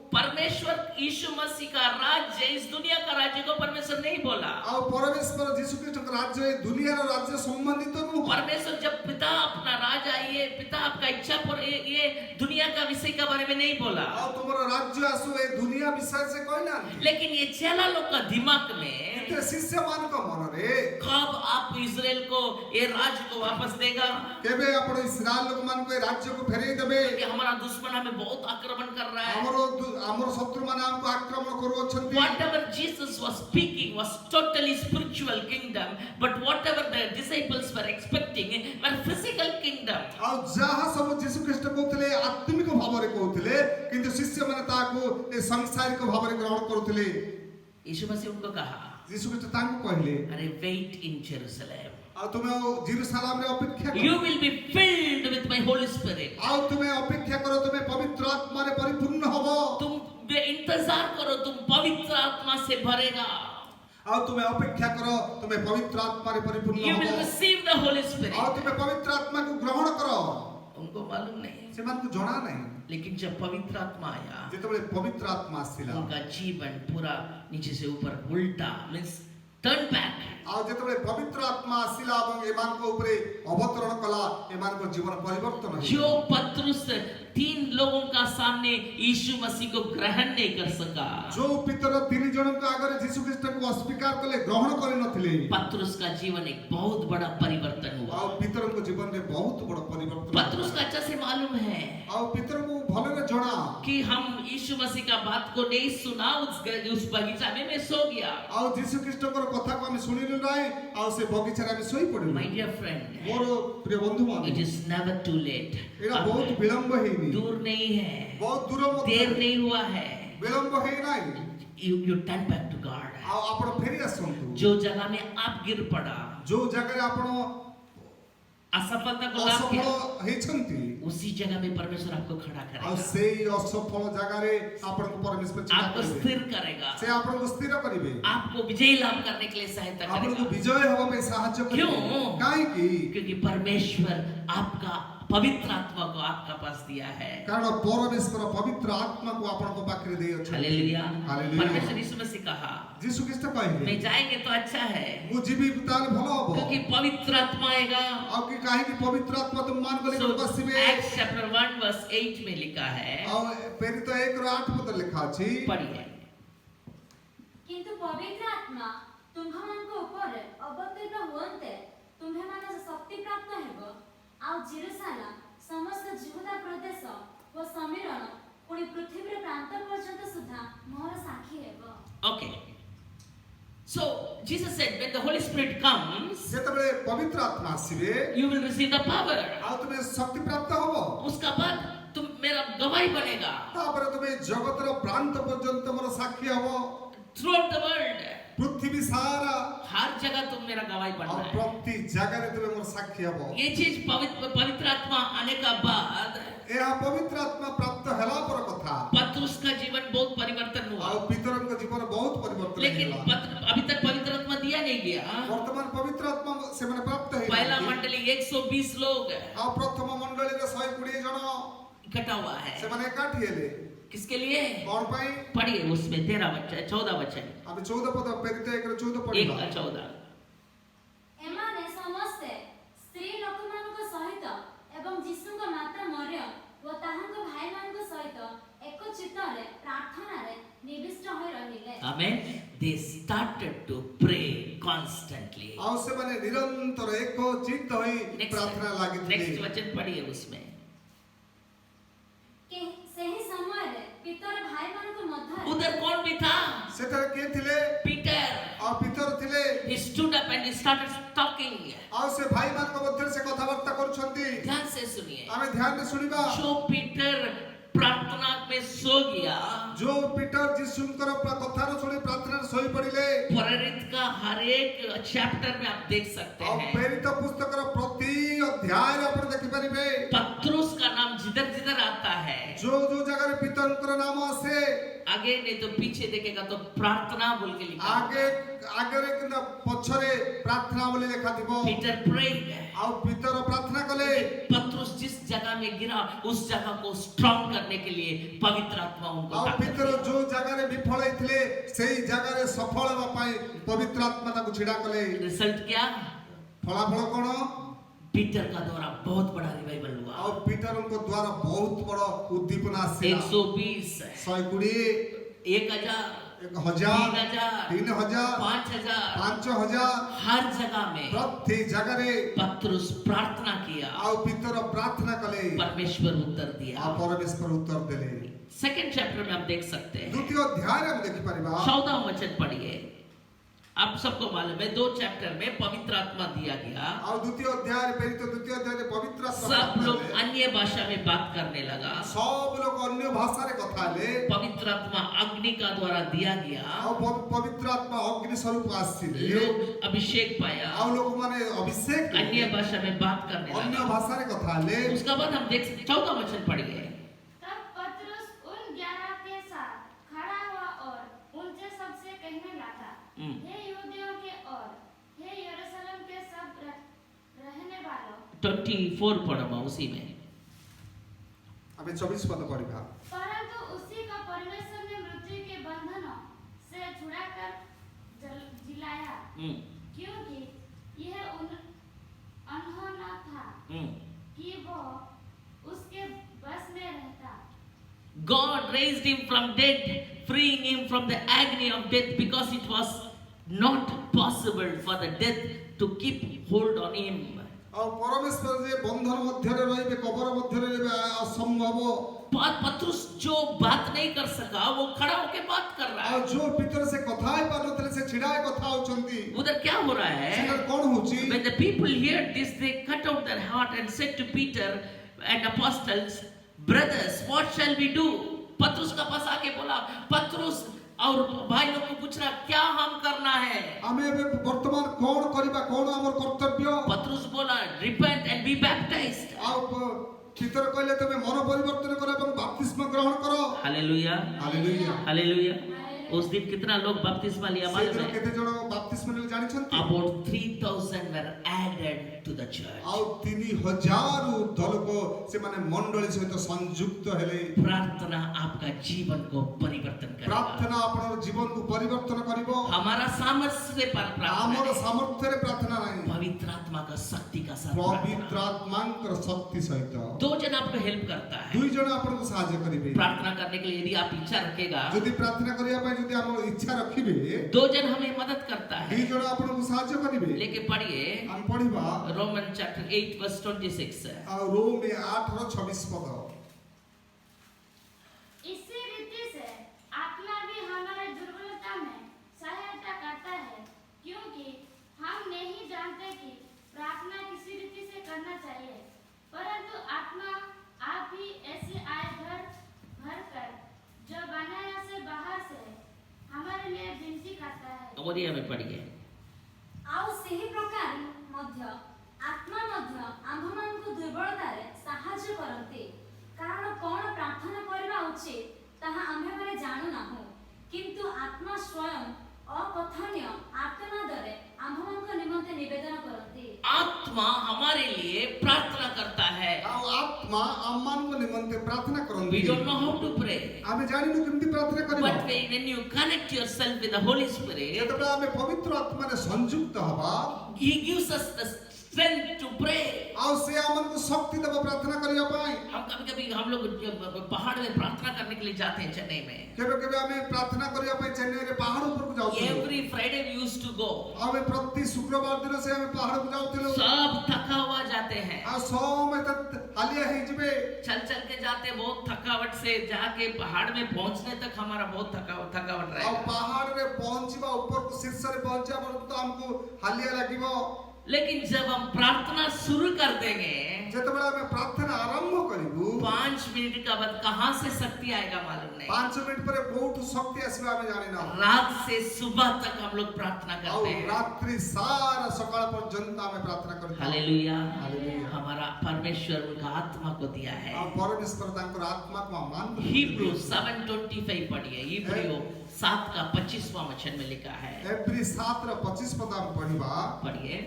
परमेश्वर यीशु मसीह का राज्य, इस दुनिया का राज्य को परमेश्वर नहीं बोला। आ परमेश्वर यीशु कृष्ण का राज्य दुनिया रो राज्य संबंधित नु, परमेश्वर जब पिता अपना राजा, ये पिता आपका इच्छा पर ये दुनिया का विषय के बारे में नहीं बोला, आ तुम्हारा राज्य आसु ए दुनिया विषय से कहना, लेकिन ये चेला लोग का दिमाग में इते शिष्य मान को मन रे कब आप इजराइल को ये राज्य को वापस देगा, केबे आपण इस्राएल लोक मान को ए राज्य को फेरे देबे, क्योंकि हमारा दुश्मन हमें बहुत आक्रमण कर रहा है। हमरो शत्रु मान हमको आक्रमण करू अछंती। Whatever Jesus was speaking was totally spiritual kingdom, but whatever the disciples were expecting were physical kingdom. आ जहा सब यीशु कृष्ण कहतले आत्मिक भाव रे कहतले, किंतु शिष्य माने ताको ए सांसारिक भाव रे ग्रहण करतले। यीशु मसीह उनको कहा, यीशु कृष्ण ताको कहले, अरे वेट इन जेरूसलम, आ तुमे जेरूसलम रे अपेक्षा करो, you will be filled with my Holy Spirit. आ तुमे अपेक्षा करो, तुमे पवित्र आत्मा रे परिपूर्ण हबो, तुम इंतजार करो, तुम पवित्र आत्मा से भरेगा। आ तुमे अपेक्षा करो, तुमे पवित्र आत्मा रे परिपूर्ण You will हबो, receive the Holy Spirit. आ तुमे पवित्र आत्मा को ग्रहण करो। उनको मालूम नहीं, से मान को जणा नहीं, लेकिन जब पवित्र आत्मा आया, जेतबेले पवित्र आत्मा आसिला, उनका जीवन पूरा नीचे से ऊपर उल्टा, मींस टर्न बैक। आ जेतबेले पवित्र आत्मा आसिला एवं एमान को ऊपरे अवतरण कला, एमान को जीवन परिवर्तन है। जो पतरस 3 लोगों का सामने यीशु मसीह को ग्रहण नहीं कर सका, जो पितर 3 जनों का आगे यीशु कृष्ण को अस्वीकार कले, ग्रहण करे नथिले, पतरस का जीवन एक बहुत बड़ा परिवर्तन आ हुआ। पितर को जीवन में बहुत बड़ा परिवर्तन। पतरस को अच्छा से मालूम है आ पितर को भले रे जणा कि हम यीशु मसीह का बात को नहीं सुना, उस बगीचा में मैं सो गया। आ यीशु कृष्ण को कथा को हम सुनिलु नाही, आ से बगीचा रे हम सोई पड़िलु। माय डियर फ्रेंड, मोर प्रिय बंधु मान, it is never too late. एरा बहुत विलंब हेनी, दूर नहीं है, बहुत दूर मत, देर नहीं हुआ है। विलंब हे नाही। You turn back to God. आ आपण फेरी आसंतु, जो जगह में आप गिर पड़ा, जो जगह आपण असफलता को लाभ किया, असफल हेछंती, उसी जगह में परमेश्वर आपको खड़ा आ करेगा, से असफल जगह रे आपण को परमेश्वर चिन्ह आपको करिवे, स्थिर करेगा, से आपण को स्थिर करिवे, आपको विजय लाभ करने के लिए सहायता आपण को करेगा। विजय हवा में सहायता करिवे। क्यों? काहे की क्योंकि परमेश्वर आपका पवित्र आत्मा को आपका पास दिया है। कारण परमेश्वर पवित्र आत्मा को आपण को पाखरे दे अछि। हालेलुया। हालेलुया। परमेश्वर यीशु मसीह कहा, यीशु कृष्ण कहले, मैं जाएंगे तो अच्छा है, मु जीवी ताल भलो हबो, क्योंकि पवित्र आत्मा आएगा। आ की काहे की पवित्र आत्मा तुम मान को लेकर बसिबे। Acts chapter 1 verse 8 में लिखा है, आ प्रेरित 1 और 8 पद लिखा अछि, पढ़िए। पवित्र आत्मा तुम्हामनक ऊपर अवतीर्ण हुअन्ते तुम्हे माने शक्ति प्राप्त हेबो आ जेरूशलेम समस्त यहूदा प्रदेश व समीरण पुणी पृथ्वीर प्रांत पर्यंत सुद्धा मोर साक्षी हेबो. Okay. So Jesus said, when the Holy Spirit comes, ଯେତେବେଳେ ପବିତ୍ର ଆତ୍ମା ଆସିବେ you will receive the power. ଆଉ ତୁମେ ଶକ୍ତି ପ୍ରାପ୍ତ ହବ. उसका बाद तुम मेरा गवाही बनेगा. ତାପରେ ତୁମେ ଜଗତର ପ୍ରାନ୍ତ ପର୍ଯ୍ୟନ୍ତ ମୋର ସାକ୍ଷୀ ହବ. Throughout the world, ପୃଥିବୀ ସାରା हर जगह तुम मेरा गवाही ଆଉ बनना है. ପ୍ରତି ଜାଗାରେ ତୁମେ ମୋର ସାକ୍ଷୀ ହବ. ये चीज पवित्र आत्मा आने का बाद ଏହା ପବିତ୍ର ଆତ୍ମା ପ୍ରାପ୍ତ ହେଲା ପର କଥା. पत्रुस का जीवन बहुत परिवर्तन हुआ. ଆଉ ପିତରଙ୍କ ଜୀବନ ବହୁତ ପରିବର୍ତ୍ତନ लेकिन ହେଲା. अभी तक पवित्र आत्मा दिया नहीं गया. ବର୍ତ୍ତମାନ ପବିତ୍ର ଆତ୍ମା ସେମାନେ ପ୍ରାପ୍ତ पहला ହେଇନାହାନ୍ତି. मंडली 120 लोग ଆଉ ପ୍ରଥମ ମଣ୍ଡଳୀରେ 120 ଜଣ इकट्ठा हुआ है. ସେମାନେ ଏକାଠି ହେଲେ. किसके लिए? କଣ ପାଇଁ? पढ़िए उसमें 13 वचन 14 वचन ଆମେ 14 ପଦ ପ୍ରେରିତ 1:14 1 ପଢିବା. का 14. एमाने समस्ते स्त्री लोकमानक सहित एवं यीशुଙ୍କ माता मरियम व ताहाଙ୍କ भाईମାନଙ୍କ ସହିତ ଏକ ଚିତ୍ତରେ ପ୍ରାର୍ଥନାରେ ନିବିଷ୍ଟ ହୋଇ ରହିଲେ. Amen. They started to pray constantly. ଆଉ ସେମାନେ ନିରନ୍ତର ଏକ ଚିତ୍ତ ହୋଇ ପ୍ରାର୍ଥନା नेक्स्ट ଲାଗିଥିଲେ. वचन पढ़िए उसमें. के ସେହି ସମୟରେ ପିତର ଭାଇମାନଙ୍କ ମଧ୍ୟରେ उधर कौन भी था? ସେଠାରେ କିଏ ଥିଲେ? पीटर. ଆଉ ପିତର ଥିଲେ. He stood up and he started talking. ଆଉ ସେ ଭାଇମାନଙ୍କ ମଧ୍ୟରେ ସେ କଥାବାର୍ତ୍ତା କରୁଛନ୍ତି. ध्यान से सुनिए. ଆମେ ଧ୍ୟାନରେ ଶୁଣିବା. जो पीटर प्रार्थना में सो गया, ଯୋଉ ପିଟର ଯୀଶୁଙ୍କର କଥାର ଶୁଣି ପ୍ରାର୍ଥନାରେ ଶୋଇ ପଡ଼ିଲେ. प्रेरित का हर एक चैप्टर में आप देख सकते ଆଉ हैं ପ୍ରେରିତ ପୁସ୍ତକର ପ୍ରତି ଅଧ୍ୟାୟରେ ଆପଣ ଦେଖିପାରିବେ. पत्रुस का नाम जिधर जिधर आता है, ଯୋଉ ଜାଗାରେ ପିତରଙ୍କର ନାମ ଆସେ आगे नहीं तो पीछे देखेगा तो प्रार्थना बोल के लिखा ଆଗେ ଆଗରେ କିମ୍ବା ପଛରେ ପ୍ରାର୍ଥନା ବୋଲି ଲେଖାଥିବ. Peter prayed. ଆଉ ପିତର ପ୍ରାର୍ଥନା କଲେ. पत्रुस जिस जगह में गिरा उस जगह को स्ट्रॉन्ग करने के लिए पवित्र आत्मा उनको ଆଉ ताकत ପିତର दिया. ଯୋଉ ଜାଗାରେ ବିଫଳ ହେଇଥିଲେ ସେଇ ଜାଗାରେ ସଫଳ ହେବା ପାଇଁ ପବିତ୍ର ଆତ୍ମା ତାକୁ ଛିଡା କଲେ. रिजल्ट क्या? ଫଳାଫଳ କଣ? पीटर का द्वारा बहुत बड़ा रिवाइवल हुआ. ଆଉ ପିଟରଙ୍କ ଦ୍ୱାରା ବହୁତ ବଡ଼ ଉଦ୍ଦୀପନା ଆସିଲା. 120, 120, 1000, 1000, 3000, 3000, 5000, 5000 हर जगह में ପ୍ରତି ଜାଗାରେ पत्रुस प्रार्थना किया. ଆଉ ପିତର ପ୍ରାର୍ଥନା କଲେ. परमेश्वर उत्तर ଆଉ दिया. ପରମେଶ୍ୱର ଉତ୍ତର ଦେଲେ. सेकंड चैप्टर में आप देख सकते हैं. ଦ୍ୱିତୀୟ ଅଧ୍ୟାୟରେ ଆମେ ଦେଖିପାରିବା. 14 वचन पढ़िए. आप सबको मालूम है 2 चैप्टर में पवित्र आत्मा दिया गया. ଆଉ ଦ୍ୱିତୀୟ ଅଧ୍ୟାୟରେ ପ୍ରେରିତ ଦ୍ୱିତୀୟ ଅଧ୍ୟାୟରେ ପବିତ୍ର ଆତ୍ମା सब ପ୍ରାପ୍ତ लोग ହେଲେ. अन्य भाषा में बात करने लगा. ସବୁ ଲୋକ ଅନ୍ୟ ଭାଷାରେ କଥା ହେଲେ. पवित्र आत्मा अग्नि का द्वारा दिया गया. ଆଉ ପବିତ୍ର ଆତ୍ମା ଅଗ୍ନି ସ୍ୱରୂପ ଆସିଲେ. लोग अभिषेक पाया. ଆଉ ଲୋକମାନେ ଅଭିଷେକ अन्य भाषा में बात करने ଅନ୍ୟ लगा. ଭାଷାରେ କଥା ହେଲେ. उसका बाद हम देख 14 वचन पढ़िए. तब पतरस उन 11 के साथ खड़ा हुआ और उनसे सबसे कहने लगा, हे यहूदियों के और हे यरूशलेम के सब रहने वालों, 24 पढ़ो उसी में. ଆମେ 24 ପଦ ପଢିବା. परंतु उसी को परमेश्वर ने मृत्यु के बंधनों से छुड़ाकर जिलाया, क्योंकि यह अनहोना था कि वो उसके बस में रहता. God raised him from dead, freeing him from the agony of death, because it was not possible for the death to keep hold on him. ଆଉ ପରମେଶ୍ୱର ଯେ ବନ୍ଧନ ମଧ୍ୟରେ ରହିବେ, କବର ମଧ୍ୟରେ ରହିବେ, ଅସମ୍ଭବ. पत्रुस जो बात नहीं कर सका वो खड़ा होकर बात कर रहा ଆଉ है. ଯୋଉ ଭିତରେ ସେ କଥା ହେଇ ପାରୁନଥିଲେ ସେ ଛିଡା ହେଇ କଥା ହଉଛନ୍ତି. उधर क्या हो रहा ସେଠାରେ है? କଣ ହଉଛି? When the people heard this, they cut out their heart and said to Peter and apostles, brothers, what shall we do? पत्रुस का पास आके बोला, पत्रुस और भाई लोग को पूछ रहा क्या हम करना है? ଆମେ ଏବେ ବର୍ତ୍ତମାନ କଣ କରିବା, କଣ ଆମର କର୍ତ୍ତବ୍ୟ? पत्रुस बोला, repent and be baptized. ଆଉ ପିତର କହିଲେ ତମେ ମନ ପରିବର୍ତ୍ତନ କର ଏବଂ ବାପ୍ତିସ୍ମ ଗ୍ରହଣ କର. Hallelujah, hallelujah. हालेलुया. उस दिन कितना लोग बपतिस्मा लिया मालूम ସେଇଦିନ है? କେତେ ଜଣ ବାପ୍ତିସ୍ମ ନେଲେ ଜାଣିଛନ୍ତି About 3,000 were added to the church. ଆଉ 3000 ଉର୍ଦ୍ଧ୍ୱ ଲୋକ ସେମାନେ ମଣ୍ଡଳୀ ସହିତ ସଂଯୁକ୍ତ ହେଲେ। प्रार्थना आपका जीवन को परिवर्तन करेगा। ପ୍ରାର୍ଥନା ଆପଣଙ୍କ ଜୀବନକୁ ପରିବର୍ତ୍ତନ କରିବ। हमारा सामर्थ्य पर प्रार्थना ଆମର है। ସାମର୍ଥ୍ୟରେ ପ୍ରାର୍ଥନା ନାହିଁ, पवित्र आत्मा का शक्ति का साथ ପବିତ୍ର प्रार्थना। ଆତ୍ମାଙ୍କର ଶକ୍ତି ସହିତ। 2 जन आपको हेल्प करता है। ଦୁଇ ଜଣ ଆପଣଙ୍କୁ ସାହାଯ୍ୟ କରିବେ। प्रार्थना करने के लिए यदि आप इच्छा रखेगा, ଯଦି ପ୍ରାର୍ଥନା କରିବା ପାଇଁ ଯଦି ଆମର ଇଚ୍ଛା ରଖିବେ, 2 जन हमें मदद करता है। ଦୁଇ ଜଣ ଆପଣଙ୍କୁ ସାହାଯ୍ୟ କରିବେ। लेके पढ़िए ଆମେ ପଢିବା रोमन चैप्टर 8 verse 26 है। ଆଉ ରୋମ 8:26 ପଦ। इसी रीति से आत्मा भी हमारे दुर्बलता में सहायता करता है, क्योंकि हम नहीं जानते कि प्रार्थना किसी रीति से करना चाहिए, परंतु आत्मा आप ही ऐसी आय भर कर जो बनाया से बाहर से हमारे लिए विनती करता है। ओरिया में पढ़िए। ଆଉ ସେହି ପ୍ରକାର ମଧ୍ୟ ଆତ୍ମା ମଧ୍ୟ ଆମ୍ଭମାନଙ୍କୁ ଦୁର୍ବଳତାରେ ସାହାଯ୍ୟ କରନ୍ତି, କାରଣ କ'ଣ ପ୍ରାର୍ଥନା କରିବା ଉଚିତ ତାହା ଆମ୍ଭେମାନେ ଜାଣୁନାହୁଁ, କିନ୍ତୁ ଆତ୍ମା ସ୍ୱୟଂ ଅକଥନୀୟ ଆର୍ତ୍ତନାଦରେ ଆମ୍ଭମାନଙ୍କ ନିମନ୍ତେ ନିବେଦନ କରନ୍ତି। आत्मा हमारे लिए प्रार्थना करता है। ଆଉ ଆତ୍ମା ଆମମାନଙ୍କ ନିମନ୍ତେ ପ୍ରାର୍ଥନା We କରନ୍ତି। don't know how to pray, ଆମେ ଜାଣିନୁ କେମିତି ପ୍ରାର୍ଥନା କରିବା। but when you connect yourself with the Holy Spirit, ଯେତେବେଳେ ଆମେ ପବିତ୍ର ଆତ୍ମାରେ ସଂଯୁକ୍ତ ହବା, He gives us the strength to pray. ଆଉ ସେ ଆମକୁ ଶକ୍ତି ଦେବ ପ୍ରାର୍ଥନା କରିବା ପାଇଁ। हम कभी-कभी हम लोग पहाड़ में प्रार्थना करने के लिए जाते हैं चेन्नई में। କେବେ କେବେ ଆମେ ପ୍ରାର୍ଥନା କରିବା ପାଇଁ ଚେନ୍ନାଇରେ ପାହାଡ଼ ଉପରକୁ ଯାଉଥିଲୁ। Every Friday we used to go. ଆମେ ପ୍ରତି ଶୁକ୍ରବାର ଦିନ ସେ ଆମେ ପାହାଡ଼କୁ ଯାଉଥିଲୁ। सब थका हुआ जाते हैं। ଆଉ ସମସ୍ତେ ହାଲିଆ ହେଇଯିବେ। चल चल के जाते, बहुत थकावट से जाके पहाड़ में पहुंचने तक हमारा बहुत थकावट ଆଉ रहेगा। ପାହାଡ଼ରେ ପହଞ୍ଚିବା ଉପରକୁ ଶୀର୍ଷରେ ପହଞ୍ଚିବା ବେଳକୁ ତ ଆମକୁ ହାଲିଆ ଲାଗିବ। लेकिन जब हम प्रार्थना शुरू कर देंगे, ଯେତେବେଳେ ଆମେ ପ୍ରାର୍ଥନା ଆରମ୍ଭ କରିବୁ, 5 मिनट का बाद कहां से शक्ति आएगा मालूम नहीं। 5 ମିନିଟ ପରେ କୋଉଠୁ ଶକ୍ତି ଆସିବ ଆମେ ଜାଣିନାହୁଁ। रात से सुबह तक हम लोग प्रार्थना ଆଉ करते हैं। ରାତ୍ରି ସାରା ସକାଳ ପର୍ଯ୍ୟନ୍ତ ଆମେ ପ୍ରାର୍ଥନା କରିଥାଉ। हालेलुया। हालेलुया। हमारा परमेश्वर उनका आत्मा को दिया है। ଆଉ ପରମେଶ୍ୱର ତାଙ୍କର ଆତ୍ମାକୁ ମାନ हिब्रू 7:25 पढ़िए। हिब्रू 7 का 25वां वचन में लिखा है। ଏପ୍ରି 7:25 ପଦ ଆମେ ପଢିବା। पढ़िए।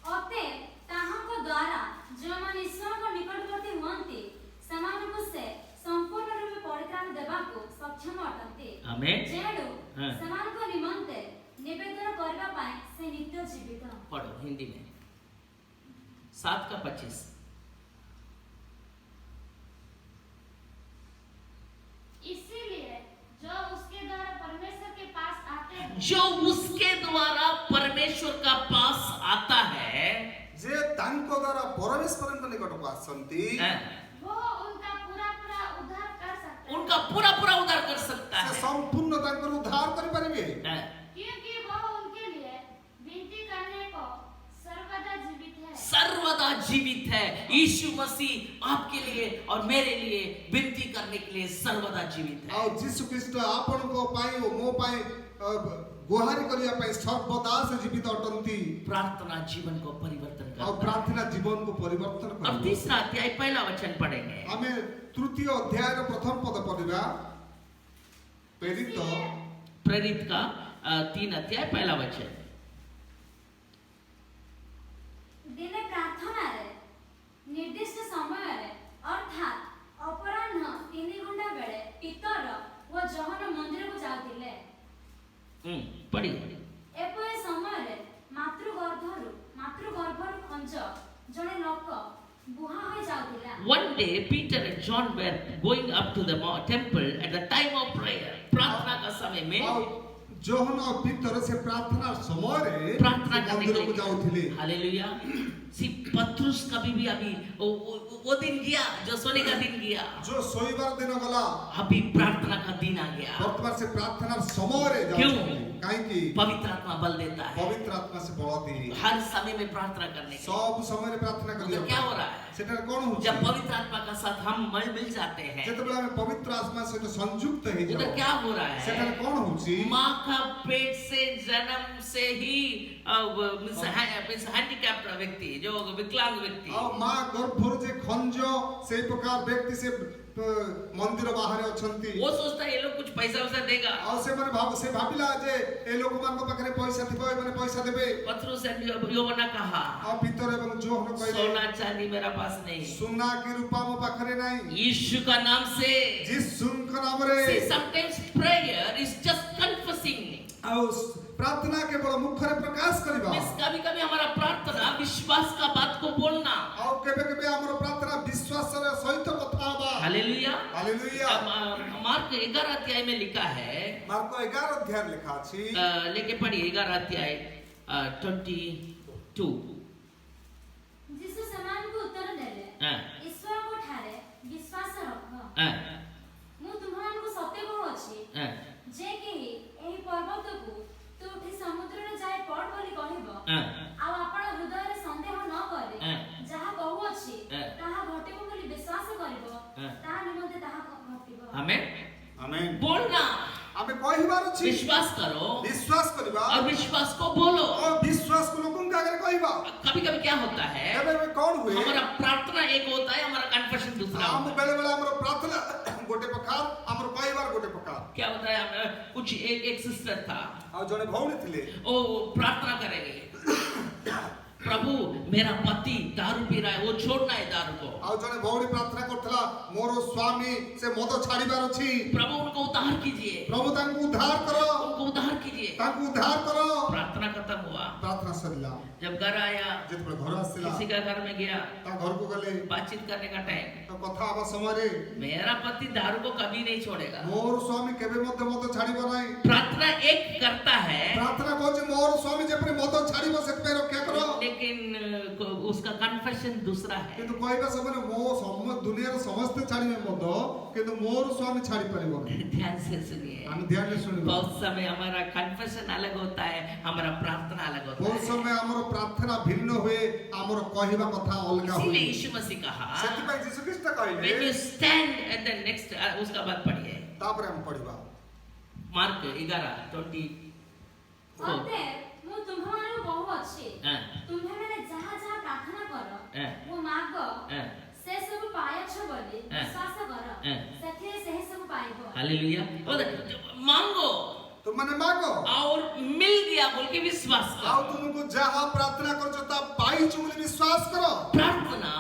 ଅତଏବ ତାହାଙ୍କ ଦ୍ୱାରା ଯେଉଁମାନେ ଈଶ୍ୱରଙ୍କ ନିକଟବର୍ତ୍ତୀ ହୁଅନ୍ତି ସେମାନଙ୍କୁ ସେ ସମ୍ପୂର୍ଣ୍ଣ ରୂପେ ପରିତ୍ରାଣ ଦେବାକୁ ସକ୍ଷମ ଅଟନ୍ତି। ଆମେନ୍। ଯେଣୁ ହଁ। ସେମାନଙ୍କ ନିମନ୍ତେ ନିବେଦନ କରିବା ପାଇଁ ସେ ନିତ୍ୟ ଜୀବିତ। पढ़ो हिंदी में 7 का 25। इसीलिए जो उसके द्वारा परमेश्वर के पास आते हैं, जो उसके द्वारा परमेश्वर का पास आता है, ଯେ ତାଙ୍କ ଦ୍ୱାରା ପରମେଶ୍ୱରଙ୍କ ନିକଟକୁ ଆସନ୍ତି, वो उनका पूरा पूरा उद्धार कर सकते हैं, उनका पूरा उद्धार कर सकता ସେ है। ସମ୍ପୂର୍ଣ୍ଣ ତାଙ୍କର ଉଦ୍ଧାର କରିପାରିବେ। क्योंकि वो उनके लिए विनती करने को सर्वदा जीवित है। सर्वदा जीवित है। यीशु मसीह आपके लिए और मेरे लिए विनती करने के लिए सर्वदा जीवित है। ଆଉ ଯୀଶୁ ଖ୍ରୀଷ୍ଟ ଆପଣଙ୍କ ପାଇଁ ଓ ମୋ ପାଇଁ ଗୁହାରି କରିବା ପାଇଁ ସର୍ବଦା ସେ ଜୀବିତ ଅଟନ୍ତି। प्रार्थना जीवन को परिवर्तन ଆଉ करता है। ପ୍ରାର୍ଥନା ଜୀବନକୁ ପରିବର୍ତ୍ତନ और କରିବ। तीसरा अध्याय पहला वचन पढ़ेंगे। ଆମେ ତୃତୀୟ ଅଧ୍ୟାୟର ପ୍ରଥମ ପଦ ପଢିବା। प्रेरित का 3 अध्याय पहला वचन। ଦିନେ ପ୍ରାର୍ଥନାରେ ନିର୍ଦ୍ଦିଷ୍ଟ ସମୟରେ ଅର୍ଥାତ୍ ଅପରାହ୍ନ 3 ଘଣ୍ଟା ବେଳେ ପିତର ଓ ଜହନ ମନ୍ଦିରକୁ ଯାଉଥିଲେ। पढ़िए। ଏପରି ସମୟରେ ମାତୃଗର୍ଭରୁ ଖଞ୍ଜ ଜଣେ ଲୋକ ବୁହା ହୋଇ ଯାଉଥିଲା। One day Peter and John were going up to the temple at the time of prayer. प्रार्थना का समय में ଆଉ ଯୋହନ ଭିତରେ ସେ ପ୍ରାର୍ଥନା ସମୟରେ प्रार्थना करने के ମନ୍ଦିରକୁ ଯାଉଥିଲେ। लिए। हालेलुया। सी पत्रुस कभी भी अभी वो दिन गया जो सोने का दिन गया। जो ଶୋଇବାର ଦିନ ଗଲା, अभी प्रार्थना का दिन आ गया। ବର୍ତ୍ତମାନ ସେ ପ୍ରାର୍ଥନାର ସମୟରେ क्यों? ଯାଉଛନ୍ତି। କାହିଁକି? पवित्र आत्मा बल देता है ପବିତ୍ର ଆତ୍ମା ସେ ବଳ ଦିଏ। हर समय में प्रार्थना करने के लिए। ସବୁ ସମୟରେ ପ୍ରାର୍ଥନା तो କରିବା। क्या हो रहा है? ସେଠାରେ କଣ ହଉଛି? जब पवित्र आत्मा का साथ हम मिल जाते हैं, ଯେତେବେଳେ ଆମେ ପବିତ୍ର ଆତ୍ମା ସହିତ ସଂଯୁକ୍ତ उधर ହେଇଯାଉ, क्या हो रहा है? ସେଠାରେ କଣ ହଉଛି? माँ का पेट से जन्म से ही हैंडीकैप्ड व्यक्ति, जो विकलांग व्यक्ति, ଆଉ ମା ଗର୍ଭରୁ ଯେ ଖଞ୍ଜ ସେଇ ପ୍ରକାର ବ୍ୟକ୍ତି ସେ ମନ୍ଦିର ବାହାରେ ଅଛନ୍ତି। वो सोचता है ये लोग कुछ पैसा वैसा देगा। ଆଉ ସେମାନେ ସେ ଭାବିଲା ଯେ ଏ ଲୋକମାନଙ୍କ ପାଖରେ ପଇସା ଥିବ, ଏମାନେ ପଇସା ଦେବେ। पतरस और यूहन्ना कहा, ଆଉ ପିତର ଏବଂ ଯୋହନ କହିଲେ सोना चांदी मेरा पास नहीं, ସୁନା କି ରୂପା ମୋ ପାଖରେ ନାହିଁ, यीशु का नाम से। ଯୀଶୁଙ୍କ ନାମରେ। See, sometimes prayer is just confessing. ଆଉ ପ୍ରାର୍ଥନା କେବଳ ମୁଖରେ ପ୍ରକାଶ କରିବା। कभी कभी हमारा प्रार्थना विश्वास का बात को बोलना। ଆଉ କେବେ କେବେ ଆମର ପ୍ରାର୍ଥନା ବିଶ୍ୱାସର ସହିତ କଥା ହେବା। हालेलुया। ହାଲେଲୁୟା। मार्क 11 अध्याय में लिखा है, ମାର୍କ 11 ଅଧ୍ୟାୟରେ ଲେଖା ଅଛି। लेके पढ़िए 11 अध्याय 22। ଯୀଶୁ ସେମାନଙ୍କୁ ଉତ୍ତର ଦେଲେ, हाँ, ଈଶ୍ୱରଙ୍କ ଠାରେ ବିଶ୍ୱାସ ରଖ। हाँ, ମୁଁ ତୁମମାନଙ୍କୁ ସତ୍ୟ କହୁଅଛି, हाँ, ଯେ କେହି ଏହି ପର୍ବତକୁ ତୁ ଉଠି ସମୁଦ୍ରରେ ଯାଇ ପଡ ବୋଲି କହିବ, हाँ, ଆଉ ଆପଣ ହୃଦୟରେ ସନ୍ଦେହ ନ କରି ଯାହା କହୁଅଛି ତାହା ଘଟିବ ବୋଲି ବିଶ୍ୱାସ କରିବ, ତାହା ନିମନ୍ତେ ତାହା ଘଟିବ। आमेन। ଆମେନ୍। बोलना, ଆମେ କହିବାର ଅଛି, विश्वास करो ବିଶ୍ୱାସ କରିବା और विश्वास को बोलो। ଆଉ ବିଶ୍ୱାସକୁ ଲୋକଙ୍କ ଆଗରେ କହିବା। कभी कभी क्या होता है, ଏବେ ଏବେ କଣ ହୁଏ? हमारा प्रार्थना एक होता है, हमारा कन्फेशन दूसरा ଆମ होता है। ବେଳେ ବେଳେ ଆମର ପ୍ରାର୍ଥନା ଗୋଟେ ପ୍ରକାର, ଆମର କହିବାର ଗୋଟେ ପ୍ରକାର। क्या होता है, कुछ एक सिस्टर था, ଆଉ ଜଣେ ଭଉଣୀ ଥିଲେ, वो प्रार्थना करेंगे, प्रभु मेरा पति दारू पी रहा है, वो छोड़ना है दारू को। ଆଉ ଜଣେ ଭଉଣୀ ପ୍ରାର୍ଥନା କରୁଥିଲା, ମୋର ସ୍ୱାମୀ ସେ ମଦ ଛାଡ଼ିବାର ଅଛି, प्रभु उनको उद्धार कीजिए, ପ୍ରଭୁ ତାଙ୍କୁ ଉଦ୍ଧାର କର, उनको उद्धार कीजिए। ତାଙ୍କୁ ଉଦ୍ଧାର କର। प्रार्थना खत्म हुआ, ପ୍ରାର୍ଥନା ସରିଲା। जब घर आया, ଯେତେବେଳେ ଘର ଆସିଲା, किसी का घर में गया, ତା ଘରକୁ ଗଲେ, बातचीत करने का टाइम, ତା କଥା ହେବା ସମୟରେ मेरा पति दारू को कभी नहीं छोड़ेगा। ମୋର ସ୍ୱାମୀ କେବେ ମଧ୍ୟ ମଦ ଛାଡ଼ିବ ନାହିଁ। प्रार्थना एक करता है, ପ୍ରାର୍ଥନା କହୁଛି ମୋର ସ୍ୱାମୀ ଯେପରି ମଦ ଛାଡ଼ିବ ସେଥିପାଇଁ ରକ୍ଷା କର, लेकिन उसका कन्फेशन दूसरा है। କିନ୍ତୁ କହିବା ସମୟରେ ଦୁନିଆର ସମସ୍ତେ ଛାଡ଼ିବେ ମଦ, କିନ୍ତୁ ମୋର ସ୍ୱାମୀ ଛାଡ଼ି ପାରିବନି। ध्यान से सुनिए, ଆମେ ଧ୍ୟାନରେ ଶୁଣିବା। बहुत समय हमारा कन्फेशन अलग होता है, हमारा प्रार्थना अलग होता ବହୁତ है। ସମୟ ଆମର ପ୍ରାର୍ଥନା ଭିନ୍ନ ହୁଏ, ଆମର କହିବା କଥା ଅଲଗା ହୁଏ। इसीलिए यीशु मसीह कहा, ସେଥିପାଇଁ ଯୀଶୁ ଖ୍ରୀଷ୍ଟ when କହିଲେ, you stand and then next उसका बाद पढ़िए, ତାପରେ ଆମେ ପଢିବା मार्क 11:24। ଅତଏବ ମୁଁ ତୁମ୍ଭମାନଙ୍କୁ କହୁଅଛି, हाँ, ତୁମ୍ଭେମାନେ ଯାହା ଯାହା ପ୍ରାର୍ଥନା କର ଓ ମାଗ, हाँ, ସେ ସବୁ ପାଇଅଛ ବୋଲି ବିଶ୍ୱାସ କର, ସେଥିରେ ସେହି ସବୁ ପାଇବ। हालेलुया। मांगो ତୁମମାନେ ମାଗ और मिल गया बोल के विश्वास ଆଉ करो। ତୁମକୁ ଯାହା ପ୍ରାର୍ଥନା କରୁଛ ତା ପାଇଛୁ ବୋଲି ବିଶ୍ୱାସ କର। प्रार्थना